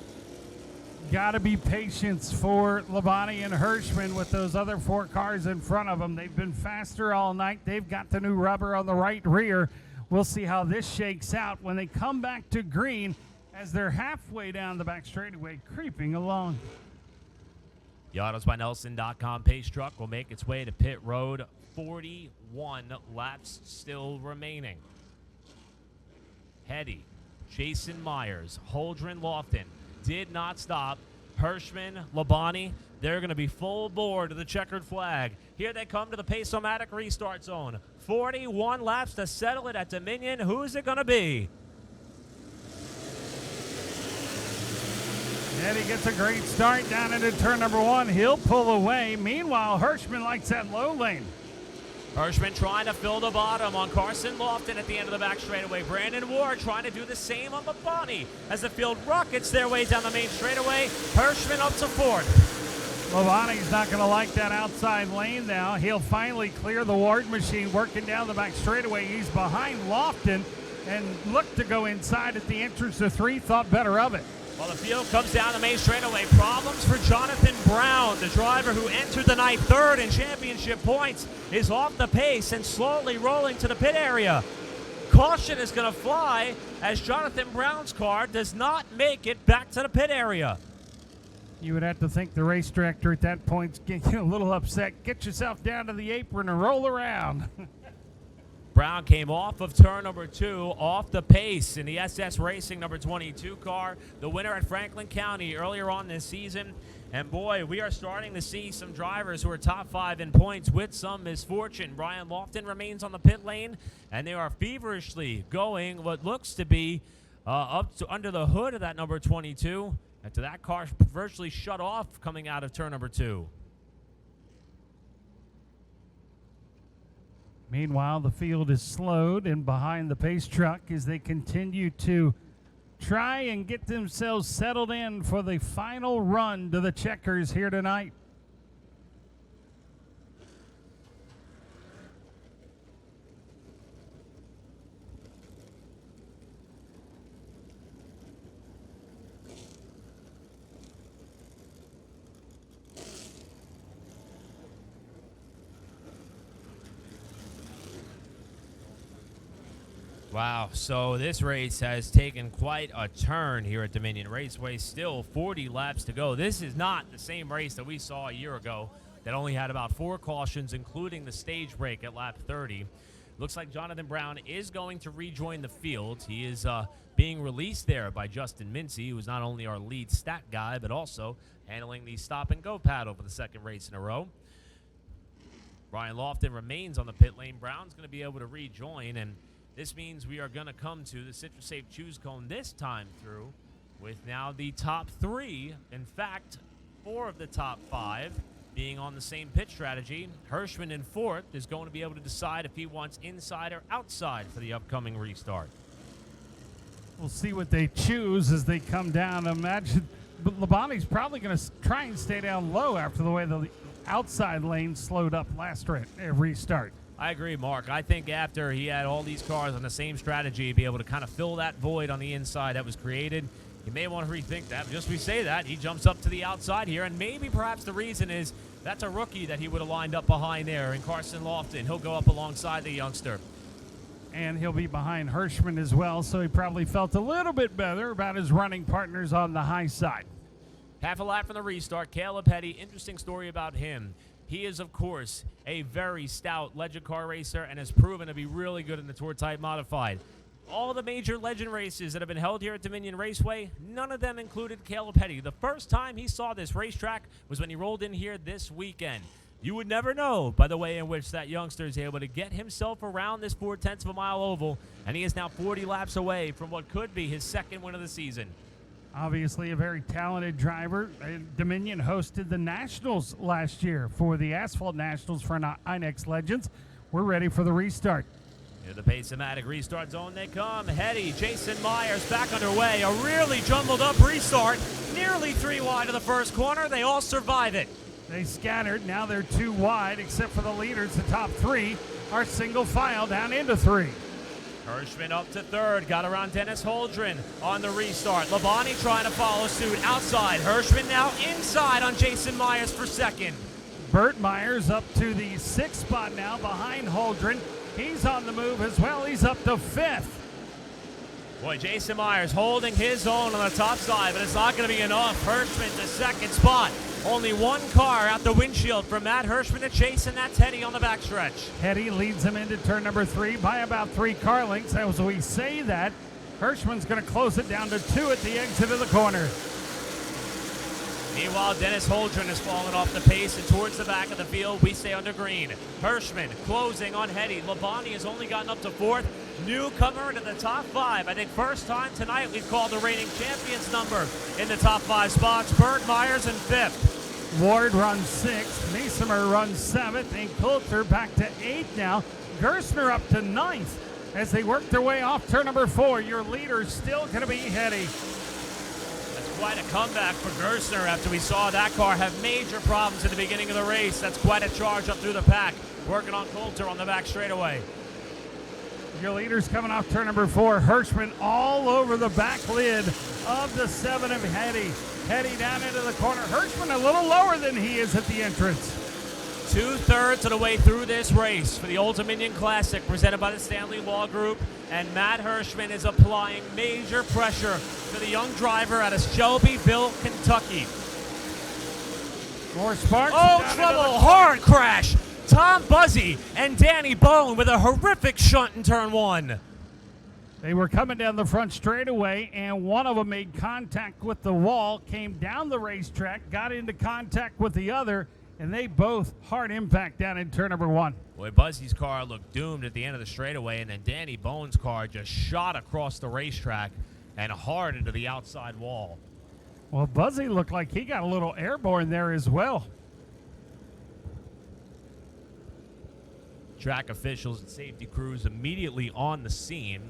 Got to be patience for Labonte and Hirschman with those other 4 cars in front of them. They've been faster all night. They've got the new rubber on the right rear. We'll see how this shakes out when they come back to green as they're halfway down the back straightaway, creeping along. The AutosByNelson.com pace truck will make its way to pit road. 41 laps still remaining. Hetty, Jason Myers, Holdren, Lofton did not stop. Hirschman, Labonte, they're going to be full bore to the checkered flag. Here they come to the Pace-O-Matic restart zone. 41 laps to settle it at Dominion. Who's it going to be? Hetty gets a great start down into turn number 1. He'll pull away. Meanwhile, Hirschman likes that low lane. Hirschman trying to fill the bottom on Carson Lofton at the end of the back straightaway. Brandon Ward trying to do the same on Labonte as the field rockets their way down the main straightaway. Hirschman up to 4th. Labonte's not going to like that outside lane now. He'll finally clear the Ward machine working down the back straightaway. He's behind Lofton and looked to go inside at the entrance to 3, thought better of it. While the field comes down the main straightaway, problems for Jonathan Brown, the driver who entered the night 3rd in championship points, is off the pace and slowly rolling to the pit area. Caution is going to fly as Jonathan Brown's car does not make it back to the pit area. You would have to think the race director at that point is getting a little upset. Get yourself down to the apron and roll around. Brown came off of turn number 2, off the pace in the SS Racing number 22 car, the winner at Franklin County earlier on this season. And boy, we are starting to see some drivers who are top 5 in points with some misfortune. Brian Lofton remains on the pit lane, and they are feverishly going what looks to be up to under the hood of that number 22. After that car virtually shut off coming out of turn number 2. Meanwhile, the field is slowed and behind the pace truck as they continue to try and get themselves settled in for the final run to the checkers here tonight. Wow, so this race has taken quite a turn here at Dominion Raceway. Still 40 laps to go. This is not the same race that we saw a year ago that only had about 4 cautions, including the stage break at lap 30. Looks like Jonathan Brown is going to rejoin the field. He is being released there by Justin Mincy, who is not only our lead stat guy, but also handling the stop-and-go paddle for the second race in a row. Brian Lofton remains on the pit lane. Brown's going to be able to rejoin, and this means we are going to come to the CitraSafe Choose Cone this time through with now the top 3. In fact, 4 of the top 5 being on the same pit strategy. Hirschman in 4th is going to be able to decide if he wants inside or outside for the upcoming restart. We'll see what they choose as they come down. Imagine Labonte's probably going to try and stay down low after the way the outside lane slowed up last restart. I agree, Mark. I think after he had all these cars on the same strategy, he'd be able to kind of fill that void on the inside that was created. You may want to rethink that. Just we say that, he jumps up to the outside here, and maybe perhaps the reason is that's a rookie that he would have lined up behind there, and Carson Lofton. He'll go up alongside the youngster. And he'll be behind Hirschman as well, so he probably felt a little bit better about his running partners on the high side. Half a lap from the restart. Caleb Petty, interesting story about him. He is, of course, a very stout legend car racer and has proven to be really good in the Tour Type Modified. All the major legend races that have been held here at Dominion Raceway, none of them included Caleb Petty. The first time he saw this racetrack was when he rolled in here this weekend. You would never know by the way in which that youngster is able to get himself around this 4/10 of a mile oval, and he is now 40 laps away from what could be his second win of the season. Obviously a very talented driver. Dominion hosted the Nationals last year for the Asphalt Nationals for INEX Legends. We're ready for the restart. Near the Pace-O-Matic restart zone they come. Hetty, Jason Myers back underway. A really jumbled up restart. Nearly 3 wide of the first corner. They all survive it. They scattered. Now they're 2 wide, except for the leaders. The top 3 are single file down into 3. Hirschman up to 3rd, got around Dennis Holdren on the restart. Labonte trying to follow suit outside. Hirschman now inside on Jason Myers for 2nd. Bert Myers up to the 6th spot now behind Holdren. He's on the move as well. He's up to 5th. Boy, Jason Myers holding his own on the top side, but it's not going to be enough. Hirschman to 2nd spot. Only 1 car out the windshield from Matt Hirschman to chase, and that's Hetty on the backstretch. Hetty leads him into turn number 3 by about 3 car lengths. As we say that, Hirschman's going to close it down to 2 at the exit of the corner. Meanwhile, Dennis Holdren has fallen off the pace and towards the back of the field. We stay under green. Hirschman closing on Hetty. Labonte has only gotten up to 4th. Newcomer into the top 5. I think first time tonight we've called the reigning champions number in the top 5 spots. Bert Myers in 5th. Ward runs 6th. Mesemer runs 7th. And Coulter back to 8th now. Gerstner up to 9th as they work their way off turn number 4. Your leader's still going to be Hetty. Quite a comeback for Gerstner after we saw that car have major problems at the beginning of the race. That's quite a charge up through the pack. Working on Coulter on the back straightaway. Your leader's coming off turn number 4. Hirschman all over the back lid of the 7 of Hetty. Hetty down into the corner. Hirschman a little lower than he is at the entrance. 2/3 of the way through this race for the Old Dominion Classic presented by the Stanley Law Group, and Matt Hirschman is applying major pressure to the young driver out of Shelbyville, Kentucky. More sparks. Oh, trouble, hard crash. Tom Buzzy and Danny Bone with a horrific shunt in turn one. They were coming down the front straightaway, and one of them made contact with the wall, came down the racetrack, got into contact with the other, and they both hard impact down in turn number one. Boy, Buzzy's car looked doomed at the end of the straightaway, and then Danny Bone's car just shot across the racetrack and hard into the outside wall. Well, Buzzy looked like he got a little airborne there as well. Track officials and safety crews immediately on the scene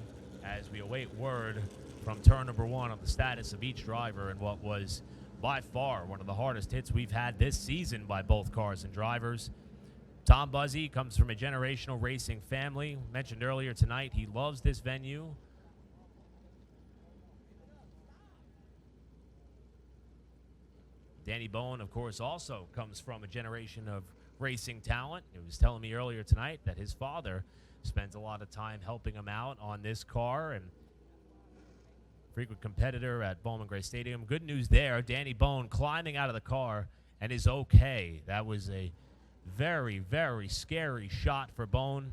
as we await word from turn number one on the status of each driver in what was by far one of the hardest hits we've had this season by both cars and drivers. Tom Buzzy comes from a generational racing family. Mentioned earlier tonight, he loves this venue. Danny Bone, of course, also comes from a generation of racing talent. He was telling me earlier tonight that his father spends a lot of time helping him out on this car and frequent competitor at Bowman Gray Stadium. Good news there. Danny Bone climbing out of the car and is okay. That was a very, very scary shot for Bone.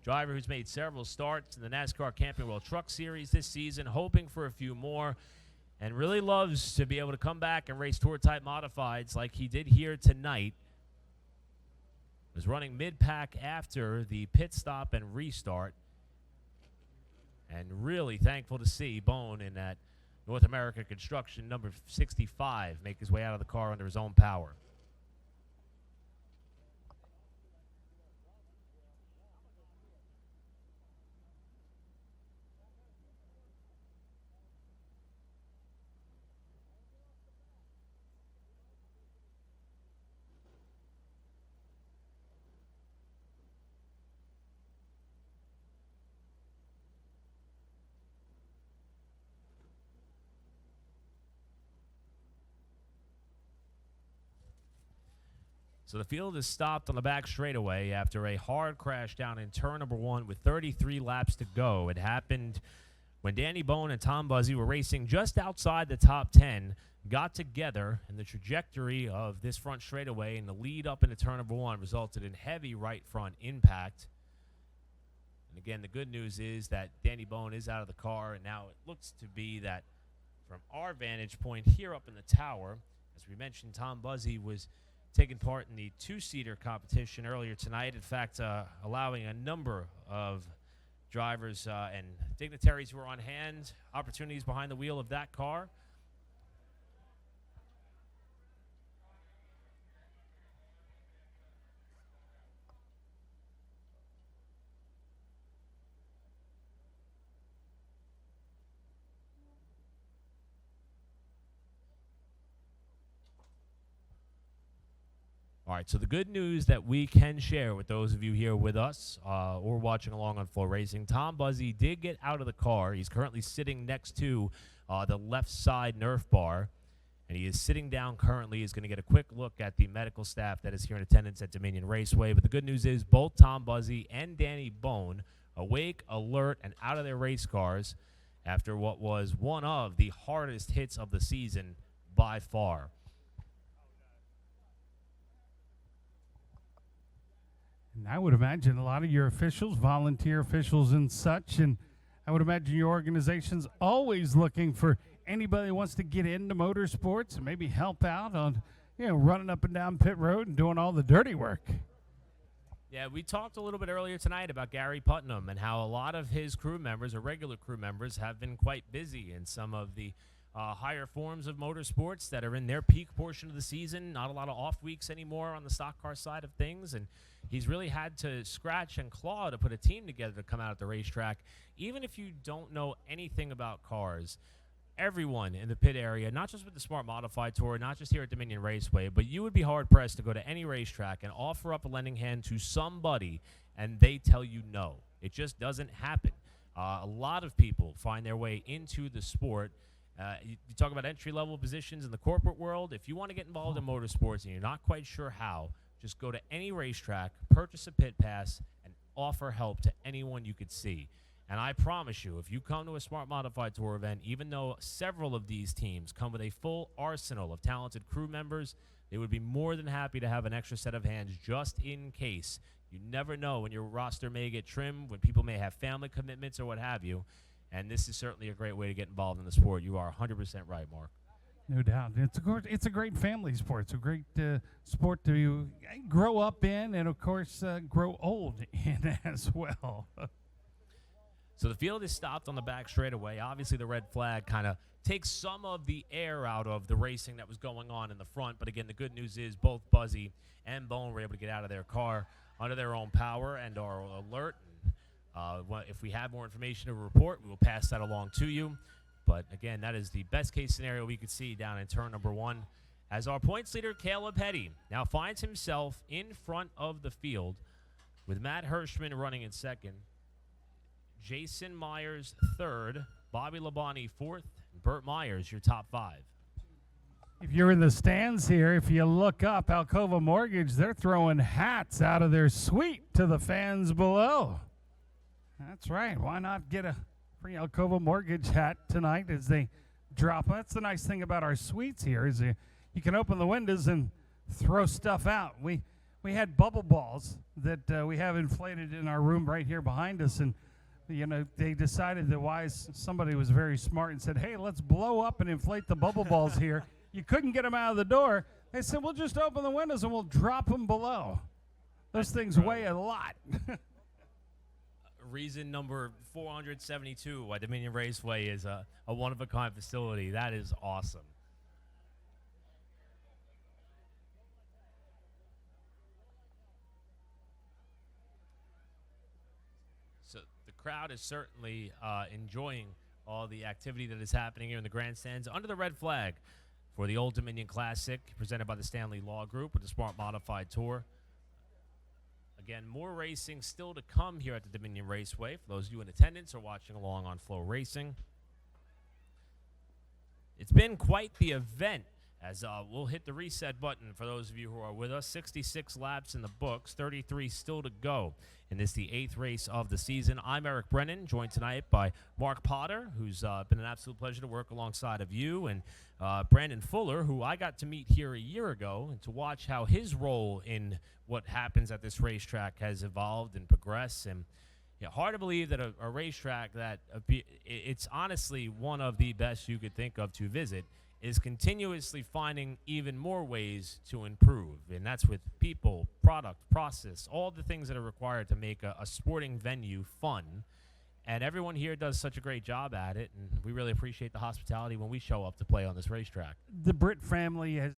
Driver who's made several starts in the NASCAR Camping World Truck Series this season, hoping for a few more, and really loves to be able to come back and race tour-type modifieds like he did here tonight. Was running mid-pack after the pit stop and restart. And really thankful to see Bone in that North America Construction number 65 make his way out of the car under his own power. So the field is stopped on the back straightaway after a hard crash down in turn number one with 33 laps to go. It happened when Danny Bone and Tom Buzzy were racing just outside the top 10, got together, and the trajectory of this front straightaway and the lead up into turn number one resulted in heavy right front impact. And again, the good news is that Danny Bone is out of the car, and now it looks to be that from our vantage point here up in the tower, as we mentioned, Tom Buzzy was taking part in the two-seater competition earlier tonight. In fact, allowing a number of drivers and dignitaries who were on hand opportunities behind the wheel of that car. All right, so the good news that we can share with those of you here with us or watching along on Flow Racing, Tom Buzzy did get out of the car. He's currently sitting next to the left side Nerf bar, and he is sitting down currently. He's going to get a quick look at the medical staff that is here in attendance at Dominion Raceway. But the good news is both Tom Buzzy and Danny Bone awake, alert, and out of their race cars after what was one of the hardest hits of the season by far. And I would imagine a lot of your officials, volunteer officials and such, and I would imagine your organization's always looking for anybody who wants to get into motorsports and maybe help out on, running up and down pit road and doing all the dirty work. Yeah, we talked a little bit earlier tonight about Gary Putnam and how a lot of his crew members or regular crew members have been quite busy in some of the higher forms of motorsports that are in their peak portion of the season. Not a lot of off weeks anymore on the stock car side of things, and he's really had to scratch and claw to put a team together to come out at the racetrack. Even if you don't know anything about cars, everyone in the pit area, not just with the Smart Modified Tour, not just here at Dominion Raceway, but you would be hard-pressed to go to any racetrack and offer up a lending hand to somebody and they tell you no. It just doesn't happen. A lot of people find their way into the sport. You talk about entry-level positions in the corporate world. If you want to get involved in motorsports and you're not quite sure how, just go to any racetrack, purchase a pit pass, and offer help to anyone you could see. And I promise you, if you come to a Smart Modified Tour event, even though several of these teams come with a full arsenal of talented crew members, they would be more than happy to have an extra set of hands just in case. You never know when your roster may get trimmed, when people may have family commitments or what have you. And this is certainly a great way to get involved in the sport. You are 100% right, Mark. No doubt. It's a great family sport. It's a great sport to grow up in and, of course, grow old in as well. So the field is stopped on the back straightaway. Obviously, the red flag kind of takes some of the air out of the racing that was going on in the front. But, again, the good news is both Buzzy and Bone were able to get out of their car under their own power and are alert. If we have more information to report, we will pass that along to you. But, again, that is the best-case scenario we could see down in turn number 1 as our points leader, Caleb Hetty, now finds himself in front of the field with Matt Hirschman running in second, Jason Myers third, Bobby Labonte fourth, and Burt Myers your top 5. If you're in the stands here, if you look up, Alcova Mortgage, they're throwing hats out of their suite to the fans below. That's right. Why not get a free Alcova Mortgage hat tonight as they drop? That's the nice thing about our suites here is you can open the windows and throw stuff out. We had bubble balls that we have inflated in our room right here behind us, and they decided that somebody was very smart and said, hey, let's blow up and inflate the bubble balls here. You couldn't get them out of the door. They said, we'll just open the windows and we'll drop them below. Those things weigh a lot. Reason number 472 why Dominion Raceway is a one-of-a-kind facility. That is awesome. So the crowd is certainly enjoying all the activity that is happening here in the grandstands under the red flag for the Old Dominion Classic presented by the Stanley Law Group with the Smart Modified Tour. Again, more racing still to come here at the Dominion Raceway for those of you in attendance or watching along on Flow Racing. It's been quite the event as we'll hit the reset button for those of you who are with us. 66 laps in the books, 33 still to go in this, the 8th race of the season. I'm Eric Brennan, joined tonight by Mark Potter, who's been an absolute pleasure to work alongside of you, and Brandon Fuller, who I got to meet here a year ago, and to watch how his role in what happens at this racetrack has evolved and progressed. And hard to believe that a racetrack that it's honestly one of the best you could think of to visit is continuously finding even more ways to improve. And that's with people, product, process, all the things that are required to make a sporting venue fun. And everyone here does such a great job at it, and we really appreciate the hospitality when we show up to play on this racetrack. The Britt family has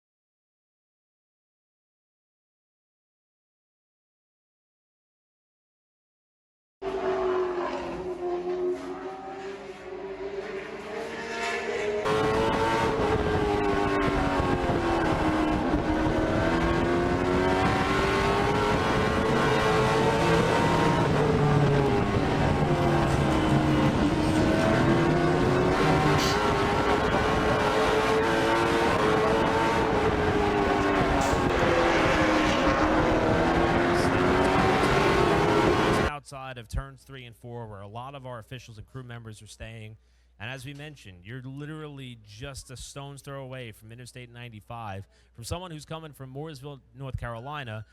of turns 3 and 4 where a lot of our officials and crew members are staying. And as we mentioned, you're literally just a stone's throw away from Interstate 95 from someone who's coming from Mooresville, North Carolina.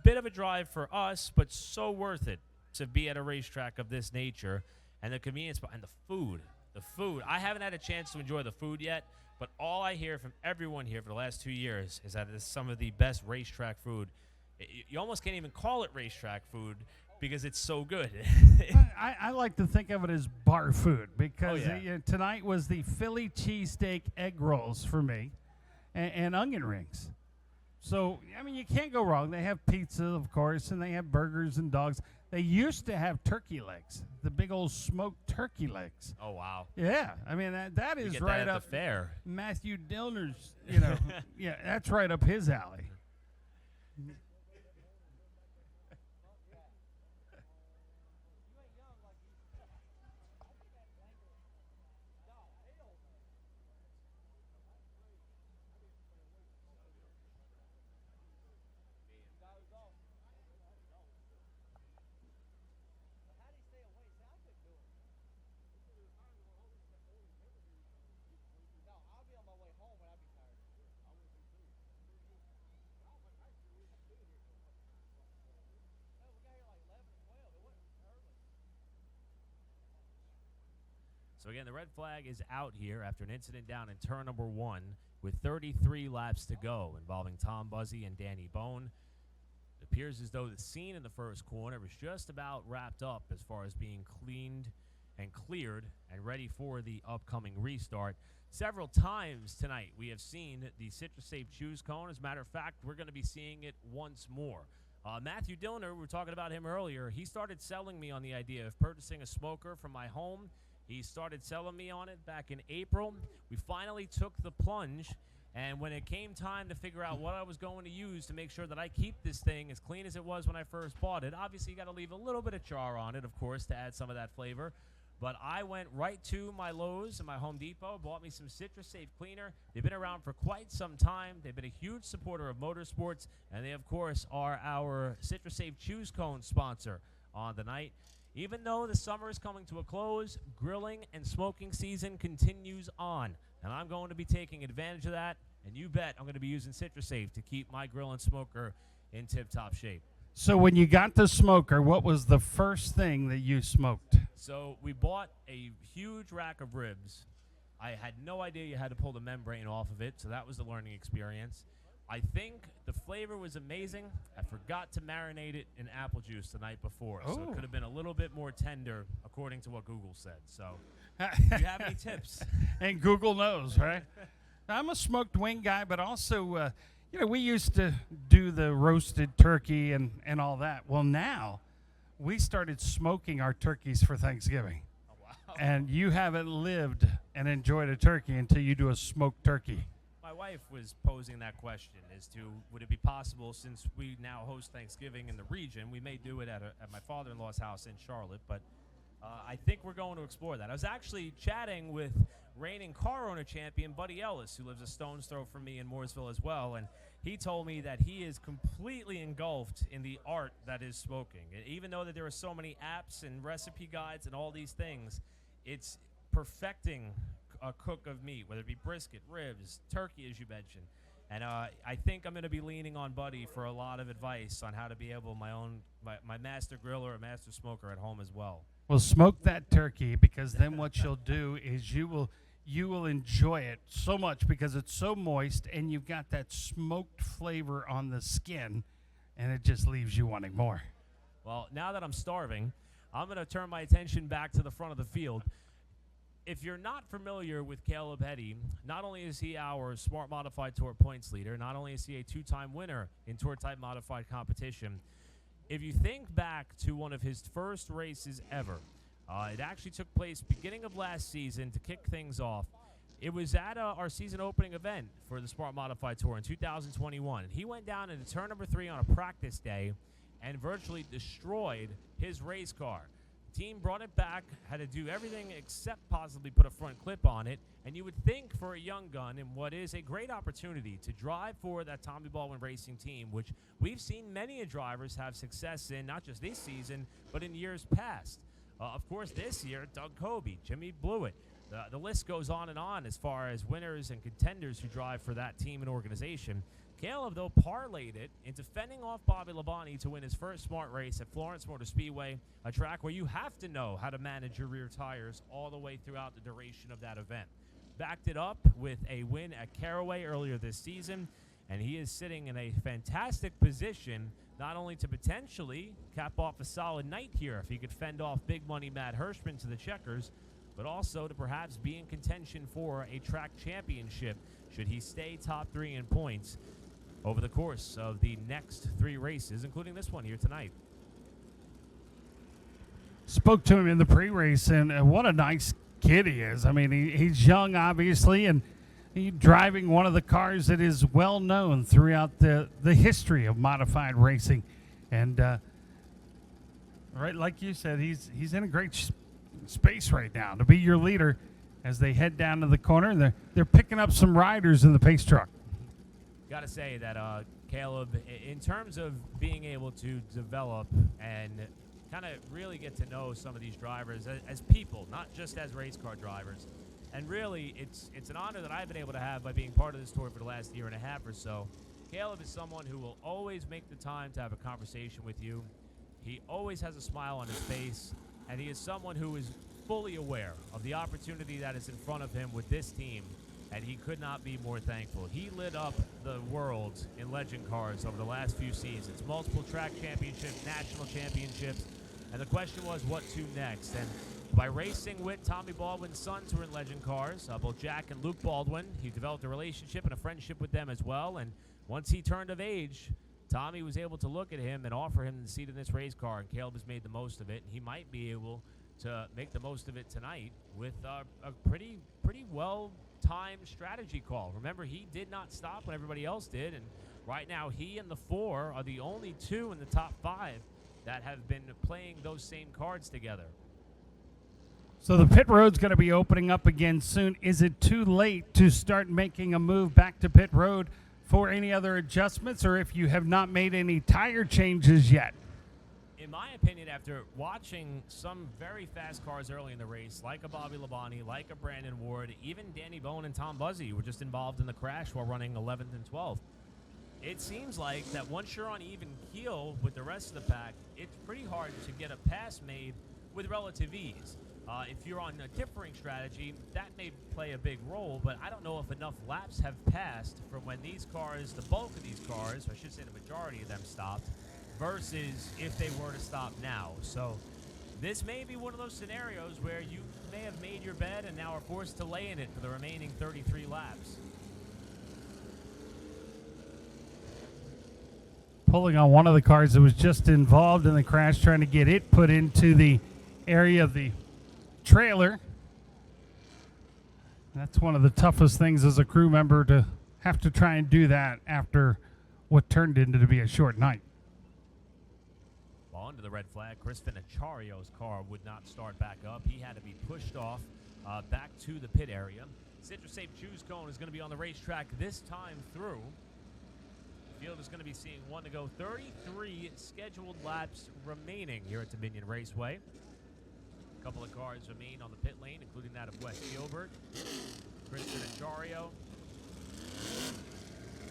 Bit of a drive for us, but so worth it to be at a racetrack of this nature. And the convenience and the food. The food. I haven't had a chance to enjoy the food yet, but all I hear from everyone here for the last 2 years is that it's some of the best racetrack food. You almost can't even call it racetrack food because it's so good. I like to think of it as bar food because tonight was the Philly cheesesteak egg rolls for me and onion rings. So, I mean, you can't go wrong. They have pizza, of course, and they have burgers and dogs. They used to have turkey legs, the big old smoked turkey legs. Oh, wow. Yeah. I mean, that is right up the fair. Matthew Dillner's, yeah, that's right up his alley. So again, the red flag is out here after an incident down in turn number 1 with 33 laps to go involving Tom Buzzy and Danny Bone. It appears as though the scene in the first corner was just about wrapped up as far as being cleaned and cleared and ready for the upcoming restart. Several times tonight we have seen the Citrus Safe Choose Cone. As a matter of fact, we're going to be seeing it once more. Matthew Dillner, we were talking about him earlier, he started selling me on the idea of purchasing a smoker from my home. He started selling me on it back in April. We finally took the plunge, and when it came time to figure out what I was going to use to make sure that I keep this thing as clean as it was when I first bought it, obviously you got to leave a little bit of char on it, of course, to add some of that flavor. But I went right to my Lowe's and my Home Depot, bought me some Citrus Safe Cleaner. They've been around for quite some time. They've been a huge supporter of motorsports, and they, of course, are our Citrus Safe Choose Cone sponsor on the night. Even though the summer is coming to a close, grilling and smoking season continues on, and I'm going to be taking advantage of that, and you bet I'm going to be using Citrus Safe to keep my grill and smoker in tip-top shape. So when you got the smoker, what was the first thing that you smoked? So we bought a huge rack of ribs. I had no idea you had to pull the membrane off of it, so that was the learning experience. I think the flavor was amazing. I forgot to marinate it in apple juice the night before, so it could have been a little bit more tender, according to what Google said. So, do you have any tips? And Google knows, right? I'm a smoked wing guy, but also, we used to do the roasted turkey and all that. Well, now we started smoking our turkeys for Thanksgiving. Oh, wow. And you haven't lived and enjoyed a turkey until you do a smoked turkey. My wife was posing that question as to would it be possible, since we now host Thanksgiving in the region, we may do it at my father-in-law's house in Charlotte, but I think we're going to explore that. I was actually chatting with reigning car owner champion Buddy Ellis, who lives a stone's throw from me in Mooresville as well, and he told me that he is completely engulfed in the art that is smoking. And even though that there are so many apps and recipe guides and all these things, it's perfecting a cook of meat, whether it be brisket, ribs, turkey, as you mentioned. And I think I'm going to be leaning on Buddy for a lot of advice on how to be able my master griller or master smoker at home as well. Well, smoke that turkey, because then what you'll do is you will enjoy it so much because it's so moist and you've got that smoked flavor on the skin, and it just leaves you wanting more. Well, now that I'm starving, I'm going to turn my attention back to the front of the field. If you're not familiar with Caleb Heddy, not only is he our Smart Modified Tour points leader, not only is he a 2-time winner in Tour-type modified competition, if you think back to one of his first races ever, it actually took place beginning of last season to kick things off. It was at our season opening event for the Smart Modified Tour in 2021. He went down into turn number 3 on a practice day and virtually destroyed his race car. Team brought it back, had to do everything except possibly put a front clip on it, and you would think for a young gun in what is a great opportunity to drive for that Tommy Baldwin Racing team, which we've seen many drivers have success in, not just this season, but in years past. Of course, this year, Doug Coby, Jimmy Blewett. The list goes on and on as far as winners and contenders who drive for that team and organization. Caleb, though, parlayed it into fending off Bobby Labonte to win his first smart race at Florence Motor Speedway, a track where you have to know how to manage your rear tires all the way throughout the duration of that event. Backed it up with a win at Caraway earlier this season, and he is sitting in a fantastic position not only to potentially cap off a solid night here if he could fend off big money Matt Hirschman to the checkers, but also to perhaps be in contention for a track championship should he stay top 3 in points over the course of the next 3 races, including this one here tonight. Spoke to him in the pre-race, and what a nice kid he is. I mean, he's young, obviously, and he's driving one of the cars that is well known throughout the history of modified racing. And right, like you said, he's in a great space right now to be your leader as they head down to the corner. And they're picking up some riders in the pace truck. Got to say that Caleb, in terms of being able to develop and kind of really get to know some of these drivers as people, not just as race car drivers, and really it's an honor that I've been able to have by being part of this tour for the last year and a half or so. Caleb is someone who will always make the time to have a conversation with you. He always has a smile on his face, and he is someone who is fully aware of the opportunity that is in front of him with this team, and he could not be more thankful. He lit up the world in legend cars over the last few seasons. Multiple track championships, national championships, and the question was, what to next? And by racing with Tommy Baldwin's sons who are in legend cars, both Jack and Luke Baldwin, he developed a relationship and a friendship with them as well. And once he turned of age, Tommy was able to look at him and offer him the seat in this race car, and Caleb has made the most of it. And he might be able to make the most of it tonight with a pretty well-timed strategy call. Remember, he did not stop when everybody else did, and right now he and the 4 are the only 2 in the top 5 that have been playing those same cards together. So the pit road's going to be opening up again soon. Is it too late to start making a move back to pit road for any other adjustments, or if you have not made any tire changes yet? In my opinion, after watching some very fast cars early in the race, like a Bobby Labonte, like a Brandon Ward, even Danny Bone and Tom Buzzy were just involved in the crash while running 11th and 12th. It seems like that once you're on even keel with the rest of the pack, it's pretty hard to get a pass made with relative ease. If you're on a differing strategy, that may play a big role, but I don't know if enough laps have passed from when these cars, the bulk of these cars, or I should say the majority of them stopped, versus if they were to stop now. So this may be one of those scenarios where you may have made your bed and now are forced to lay in it for the remaining 33 laps. Pulling on one of the cars that was just involved in the crash, trying to get it put into the area of the trailer. That's one of the toughest things as a crew member, to have to try and do that after what turned into to be a short night. Well, under the red flag, Chris Finicciario's car would not start back up. He had to be pushed off back to the pit area. Citrus Safe Choose Cone is going to be on the racetrack this time through. The field is going to be seeing 1 to go. 33 scheduled laps remaining here at Dominion Raceway. A couple of cars remain on the pit lane, including that of Wes Gilbert, Chris Finicciario,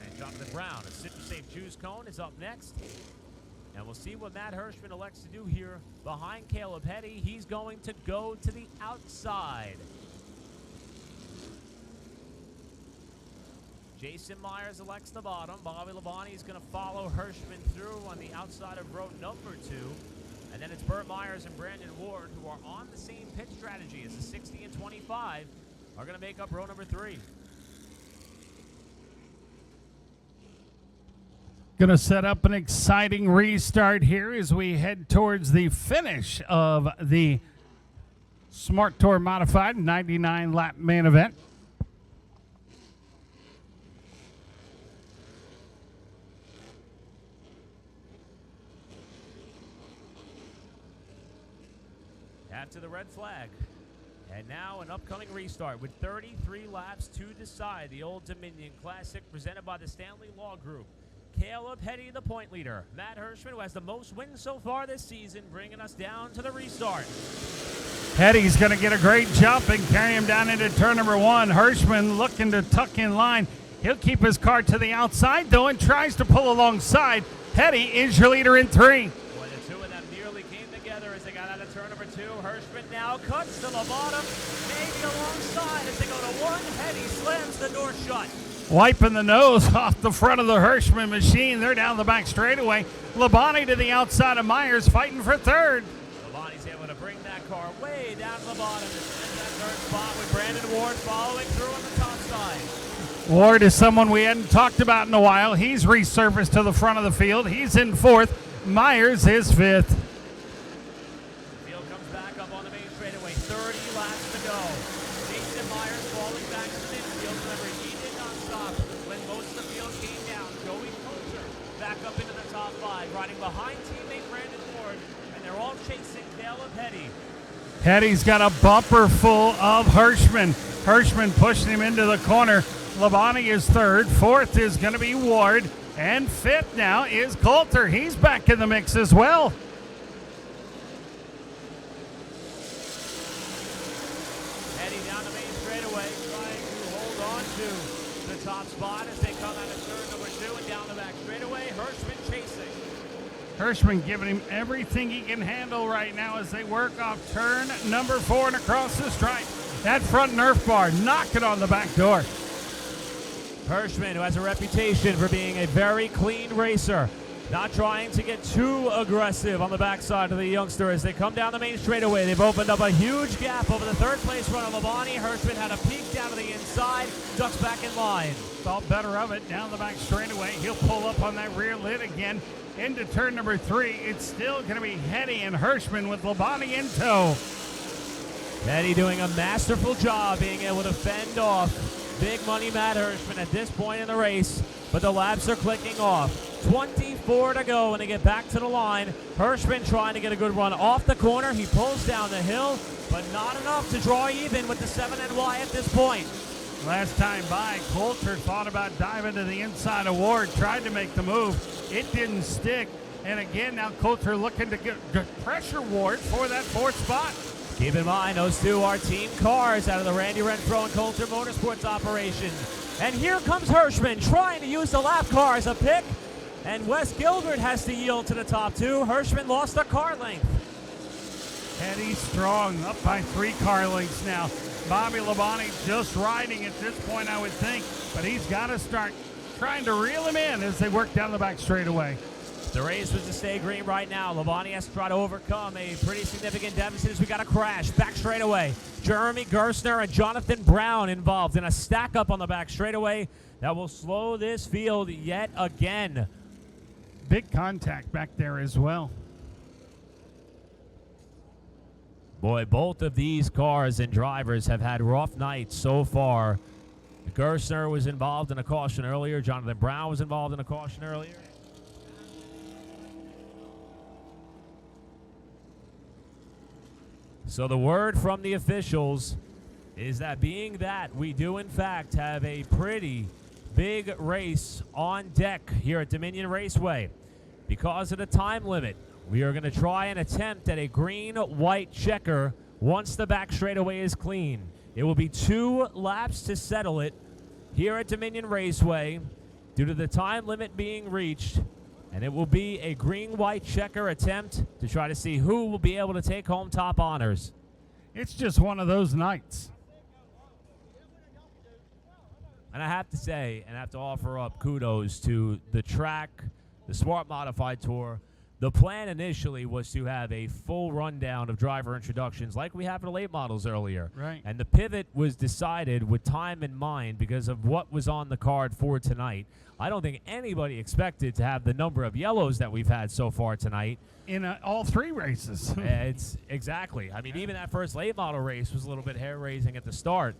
and Jonathan Brown. A Citrus Safe Choose Cone is up next. And we'll see what Matt Hirschman elects to do here behind Caleb Hetty. He's going to go to the outside. Jason Myers elects the bottom. Bobby Labonte is going to follow Hirschman through on the outside of row number 2. And then it's Burt Myers and Brandon Ward, who are on the same pit strategy as the 60 and 25, are going to make up row number 3. Going to set up an exciting restart here as we head towards the finish of the Smart Tour Modified 99-lap main event. After the red flag. And now an upcoming restart with 33 laps to decide. The Old Dominion Classic presented by the Stanley Law Group. Caleb Hetty, the point leader. Matt Hirschman, who has the most wins so far this season, bringing us down to the restart. Hetty's going to get a great jump and carry him down into turn number 1. Hirschman looking to tuck in line. He'll keep his car to the outside, though, and tries to pull alongside. Hetty is your leader in 3. Boy, the two of them nearly came together as they got out of turn number 2. Hirschman now cuts to the bottom, maybe alongside as they go to 1. Hetty slams the door shut. Wiping the nose off the front of the Hirschman machine. They're down the back straightaway. Labonte to the outside of Myers, fighting for 3rd. Labonte's able to bring that car way down to the bottom and spend that 3rd spot with Brandon Ward following through on the top side. Ward is someone we hadn't talked about in a while. He's resurfaced to the front of the field. He's in 4th. Myers is 5th. The field comes back up on the main straightaway. 30 laps to go. Jason Myers falling back to the midfield. Remember, he did not stop when most of the field came down. Joey Coulter back up into the top 5, riding behind teammate Brandon Ward, and they're all chasing Caleb Hetty. Hetty's got a bumper full of Hirschman. Hirschman pushing him into the corner. Labonte is 3rd. 4th is going to be Ward. And 5th now is Coulter. He's back in the mix as well. Hetty down the main straightaway, trying to hold on to the top spot as they come out of turn number 2 and down the back straightaway. Hirschman chasing. Hirschman giving him everything he can handle right now as they work off turn number 4 and across the stripe. That front Nerf bar knocking on the back door. Hirschman, who has a reputation for being a very clean racer, not trying to get too aggressive on the backside of the youngster as they come down the main straightaway. They've opened up a huge gap over the third place runner, Labonte. Hirschman had a peek down to the inside, ducks back in line. Thought better of it down the back straightaway. He'll pull up on that rear lid again into turn number 3. It's still going to be Hetty and Hirschman with Labonte in tow. Hetty doing a masterful job being able to fend off Big Money Matt Hirschman at this point in the race, but the laps are clicking off. 24 to go when they get back to the line. Hirschman trying to get a good run off the corner. He pulls down the hill, but not enough to draw even with the 7NY at this point. Last time by, Coulter thought about diving to the inside of Ward, tried to make the move. It didn't stick. And again, now Coulter looking to get pressure Ward for that 4th spot. Keep in mind, those two are team cars out of the Randy Renfro and Coulter Motorsports operation. And here comes Hirschman trying to use the lap car as a pick. And Wes Gilbert has to yield to the top 2. Hirschman lost a car length. Hetty strong, up by 3 car lengths now. Bobby Labonte just riding at this point, I would think. But he's got to start trying to reel him in as they work down the back straightaway. The race was to stay green right now. Labonte has to try to overcome a pretty significant deficit as we got a crash. Back straightaway. Jeremy Gerstner and Jonathan Brown involved in a stack up on the back straightaway that will slow this field yet again. Big contact back there as well. Boy, both of these cars and drivers have had rough nights so far. Gerstner was involved in a caution earlier. Jonathan Brown was involved in a caution earlier. So the word from the officials is that being that we do in fact have a pretty big race on deck here at Dominion Raceway, because of the time limit, we are going to try and attempt at a green-white checker once the back straightaway is clean. It will be 2 laps to settle it here at Dominion Raceway due to the time limit being reached, and it will be a green-white checker attempt to try to see who will be able to take home top honors. It's just one of those nights. And I have to say, and I have to offer up kudos to the track, the Smart Modified Tour. The plan initially was to have a full rundown of driver introductions like we have in the late models earlier. Right. And the pivot was decided with time in mind because of what was on the card for tonight. I don't think anybody expected to have the number of yellows that we've had so far tonight. In all 3 races. It's exactly. I mean, even that first late model race was a little bit hair-raising at the start.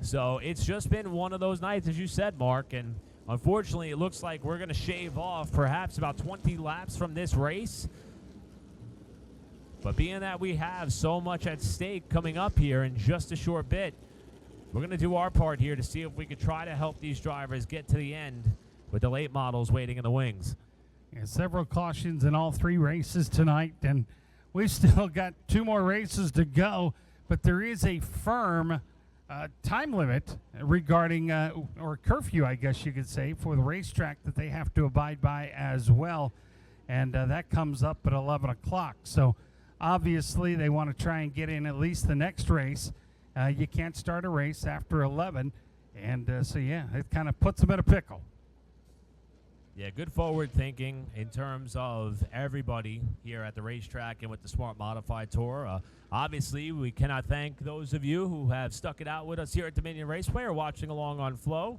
So it's just been one of those nights, as you said, Mark, and unfortunately, it looks like we're going to shave off perhaps about 20 laps from this race. But being that we have so much at stake coming up here in just a short bit, we're going to do our part here to see if we could try to help these drivers get to the end with the late models waiting in the wings. Yeah, several cautions in all 3 races tonight, and we've still got 2 more races to go, but there is a firm time limit regarding, or curfew, I guess you could say, for the racetrack that they have to abide by as well. And that comes up at 11 o'clock. So obviously they want to try and get in at least the next race. You can't start a race after 11. And so, yeah, it kind of puts them in a pickle. Yeah, good forward thinking in terms of everybody here at the racetrack and with the Smart Modified Tour. Obviously, we cannot thank those of you who have stuck it out with us here at Dominion Raceway or watching along on Flow.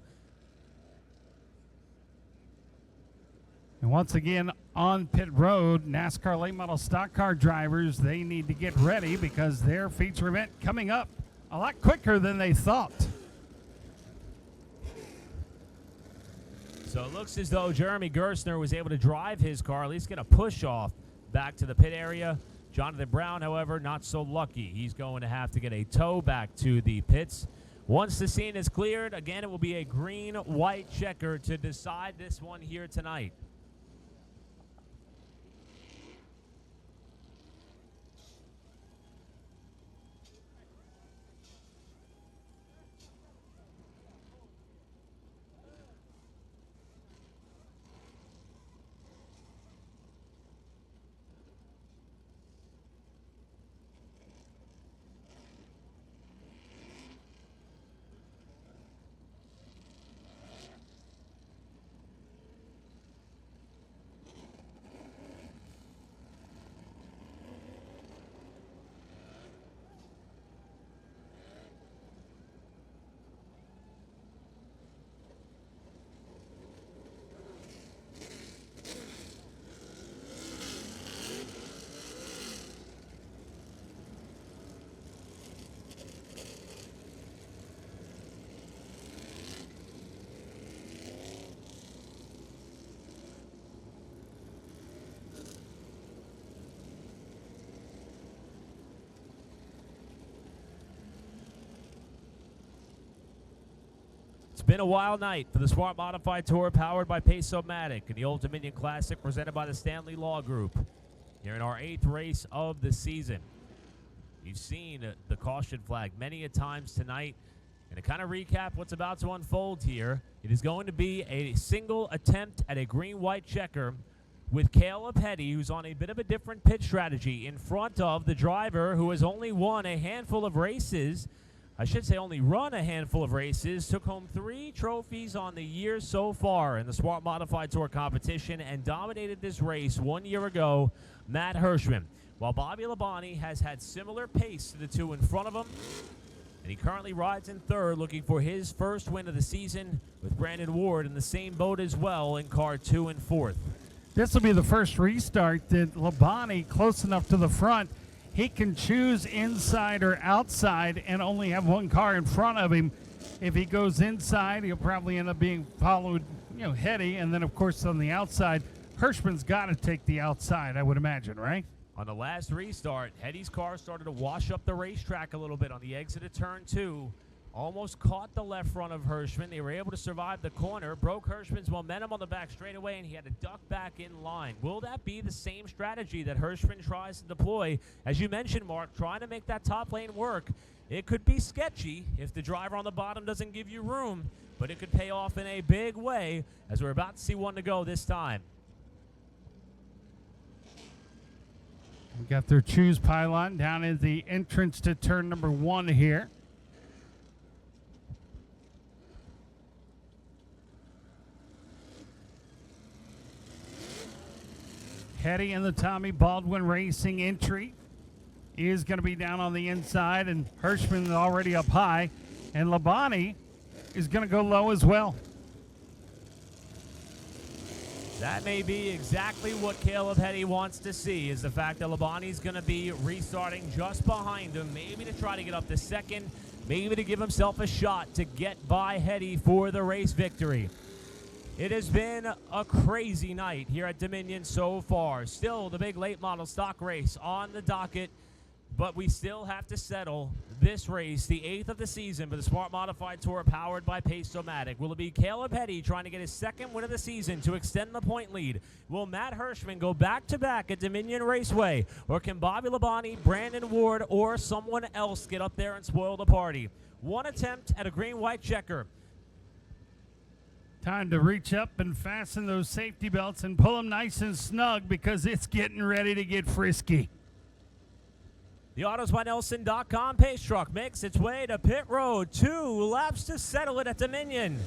And once again, on pit road, NASCAR late model stock car drivers, they need to get ready because their feature event coming up a lot quicker than they thought. So it looks as though Jeremy Gerstner was able to drive his car, at least get a push off back to the pit area. Jonathan Brown, however, not so lucky. He's going to have to get a tow back to the pits. Once the scene is cleared, again, it will be a green-white checker to decide this one here tonight. been a wild night for the Smart Modified Tour powered by Pace-O-Matic and the Old Dominion Classic presented by the Stanley Law Group. Here in our 8th race of the season. You've seen the caution flag many a times tonight. And to kind of recap what's about to unfold here, it is going to be a single attempt at a green-white checker with Caleb Hetty, who's on a bit of a different pit strategy in front of the driver who has only won a handful of races. I should say only run a handful of races, took home 3 trophies on the year so far in the Smart Modified Tour competition and dominated this race 1 year ago, Matt Hirschman. While Bobby Labonte has had similar pace to the 2 in front of him, and he currently rides in 3rd, looking for his first win of the season with Brandon Ward in the same boat as well in car 2 and 4th. This will be the first restart that Labonte, close enough to the front, he can choose inside or outside and only have 1 car in front of him. If he goes inside, he'll probably end up being followed, Hetty, and then of course on the outside, Hirschman's got to take the outside, I would imagine, right? On the last restart, Hetty's car started to wash up the racetrack a little bit on the exit of turn 2. Almost caught the left front of Hirschman. They were able to survive the corner, broke Hirschman's momentum on the back straightaway, and he had to duck back in line. Will that be the same strategy that Hirschman tries to deploy? As you mentioned, Mark, trying to make that top lane work. It could be sketchy if the driver on the bottom doesn't give you room, but it could pay off in a big way, as we're about to see one to go this time. We got their choose pylon down at the entrance to turn number 1 here. Hetty in the Tommy Baldwin Racing entry is going to be down on the inside, and Hirschman is already up high, and Labonte is going to go low as well. That may be exactly what Caleb Hetty wants to see, is the fact that Labonte's going to be restarting just behind him, maybe to try to get up to 2nd, maybe to give himself a shot to get by Hetty for the race victory. It has been a crazy night here at Dominion so far. Still the big late model stock race on the docket, but we still have to settle this race, the 8th of the season for the Smart Modified Tour powered by Pace-O-Matic. Will it be Caleb Hetty trying to get his 2nd win of the season to extend the point lead? Will Matt Hirschman go back-to-back at Dominion Raceway? Or can Bobby Labonte, Brandon Ward, or someone else get up there and spoil the party? 1 attempt at a green-white checker. Time to reach up and fasten those safety belts and pull them nice and snug because it's getting ready to get frisky. The AutosByNelson.com pace truck makes its way to pit road. 2 laps to settle it at Dominion.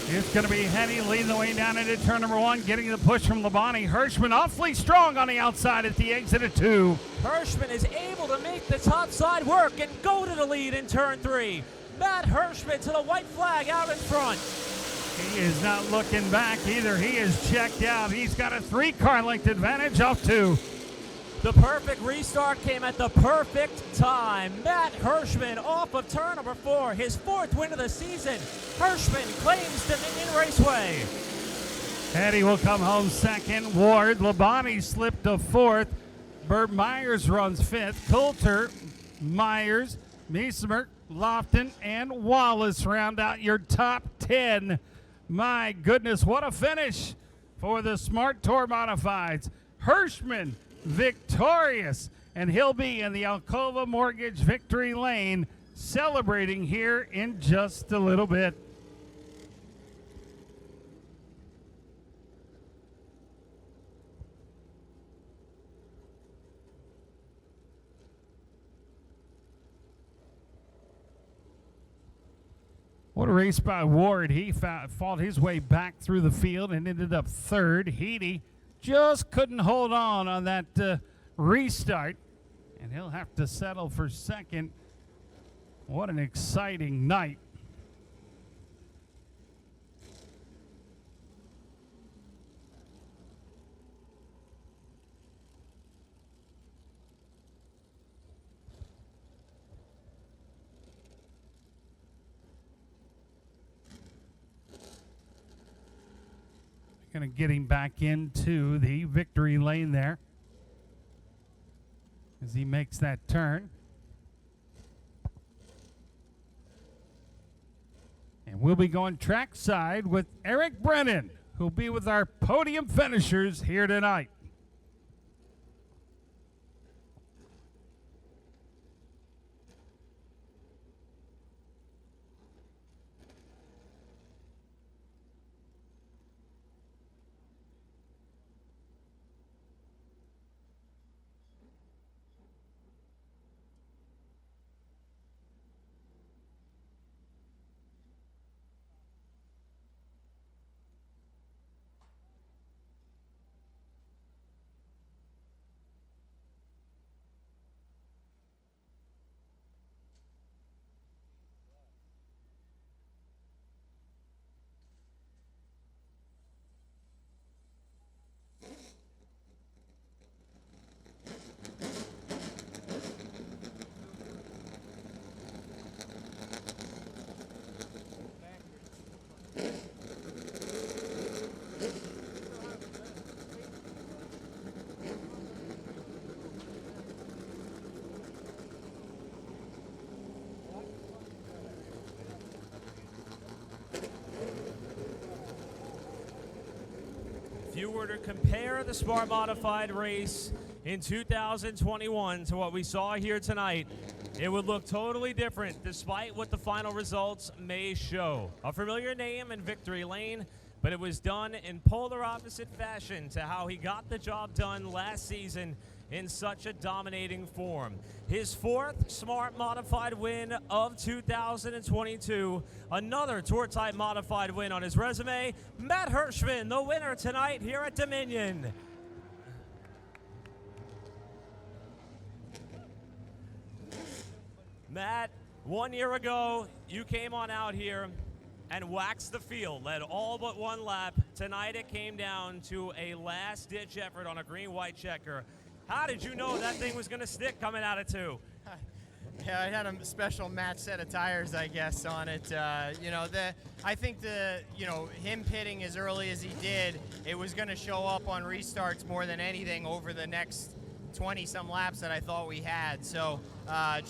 It's going to be Hetty leading the way down into turn number 1, getting the push from Labonte. Hirschman awfully strong on the outside at the exit of 2. Hirschman is able to make the top side work and go to the lead in turn 3. Matt Hirschman to the white flag out in front. He is not looking back either. He is checked out. He's got a 3-car length advantage off 2. The perfect restart came at the perfect time. Matt Hirschman off of turn number 4, his 4th win of the season. Hirschman claims Dominion Raceway. Hetty will come home 2nd. Ward, Labonte slipped to 4th. Bert Myers runs 5th. Coulter, Myers, Meismer, Lofton, and Wallace round out your top 10. My goodness, what a finish for the Smart Tour Modifieds. Hirschman victorious, and he'll be in the Alcova Mortgage victory lane celebrating here in just a little bit. What a race by Ward. He fought his way back through the field and ended up 3rd. Heedy just couldn't hold on that restart, and he'll have to settle for 2nd. What an exciting night. Going to get him back into the victory lane there as he makes that turn. And we'll be going trackside with Eric Brennan, who'll be with our podium finishers here tonight. If you were to compare the Smart Modified race in 2021 to what we saw here tonight, it would look totally different despite what the final results may show. A familiar name in victory lane, but it was done in polar opposite fashion to how he got the job done last season in such a dominating form. His fourth Smart Modified win of 2022, another Tour-type Modified win on his resume. Matt Hirschman, the winner tonight here at Dominion. Matt, 1 year ago, you came on out here and waxed the field, led all but one lap. Tonight it came down to a last-ditch effort on a green-white checker. How did you know that thing was going to stick coming out of 2? Yeah, I had a special match set of tires, I guess, on it. I think him pitting as early as he did, it was going to show up on restarts more than anything over the next 20-some laps that I thought we had. So glad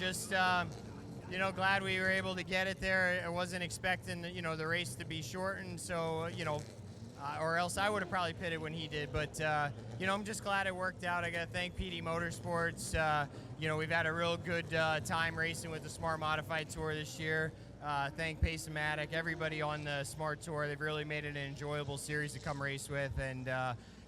we were able to get it there. I wasn't expecting, the race to be shortened. So, or else I would have probably pitted when he did. But, I'm just glad it worked out. I got to thank PD Motorsports. We've had a real good time racing with the Smart Modified Tour this year. Thank Pace-O-Matic, everybody on the Smart Tour. They've really made it an enjoyable series to come race with. And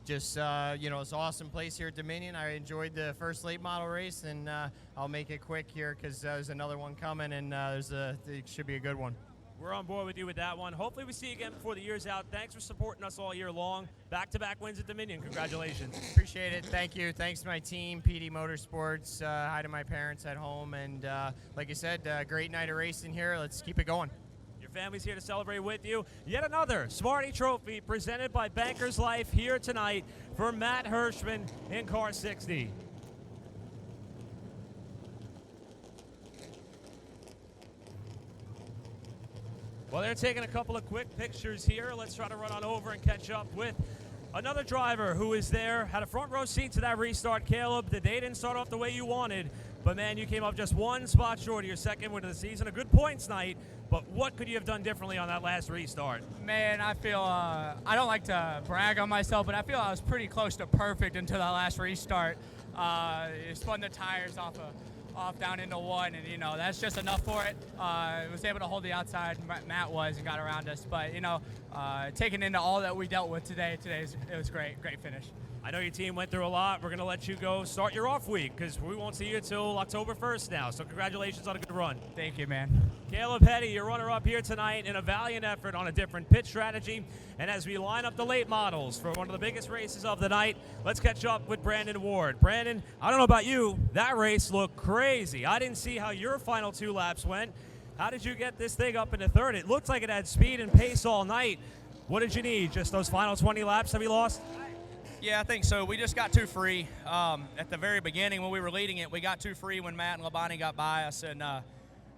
it's an awesome place here at Dominion. I enjoyed the first late model race, and I'll make it quick here because there's another one coming, and it should be a good one. We're on board with you with that one. Hopefully we see you again before the year's out. Thanks for supporting us all year long. Back-to-back wins at Dominion. Congratulations. Appreciate it. Thank you. Thanks to my team, PD Motorsports. Hi to my parents at home. And like I said, great night of racing here. Let's keep it going. Your family's here to celebrate with you. Yet another Smarty Trophy presented by Bankers Life here tonight for Matt Hirschman in car 60. Well, they're taking a couple of quick pictures here. Let's try to run on over and catch up with another driver who is there, had a front row seat to that restart. Caleb, the day didn't start off the way you wanted, but man, you came up just one spot short of your second win of the season. A good points night, but what could you have done differently on that last restart? Man, I feel, I don't like to brag on myself, but I feel I was pretty close to perfect until that last restart. It spun the tires off down into one, and that's just enough for it. Was able to hold the outside. Matt was and got around us, but taking into all that we dealt with today, it was great finish. I know your team went through a lot. We're going to let you go start your off week because we won't see you until October 1st now. So congratulations on a good run. Thank you, man. Caleb Petty, your runner-up here tonight in a valiant effort on a different pit strategy. And as we line up the late models for one of the biggest races of the night, let's catch up with Brandon Ward. Brandon, I don't know about you, that race looked crazy. I didn't see how your final 2 laps went. How did you get this thing up into third? It looked like it had speed and pace all night. What did you need? Just those final 20 laps that we lost? Yeah, I think so. We just got too free at the very beginning when we were leading it. We got too free when Matt and Labonte got by us, and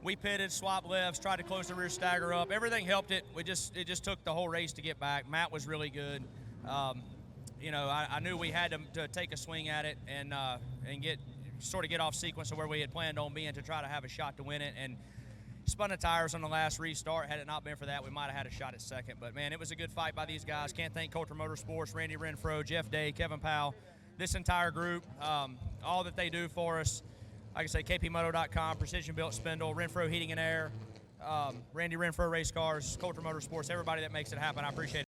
we pitted, swapped lefts, tried to close the rear stagger up. Everything helped it. It just took the whole race to get back. Matt was really good. I knew we had to take a swing at it and get off sequence of where we had planned on being to try to have a shot to win it. And spun the tires on the last restart. Had it not been for that, we might have had a shot at second. But, man, it was a good fight by these guys. Can't thank Coulter Motorsports, Randy Renfro, Jeff Day, Kevin Powell, this entire group, all that they do for us. Like I say, kpmoto.com, Precision Built Spindle, Renfro Heating and Air, Randy Renfro Race Cars, Coulter Motorsports, everybody that makes it happen. I appreciate it.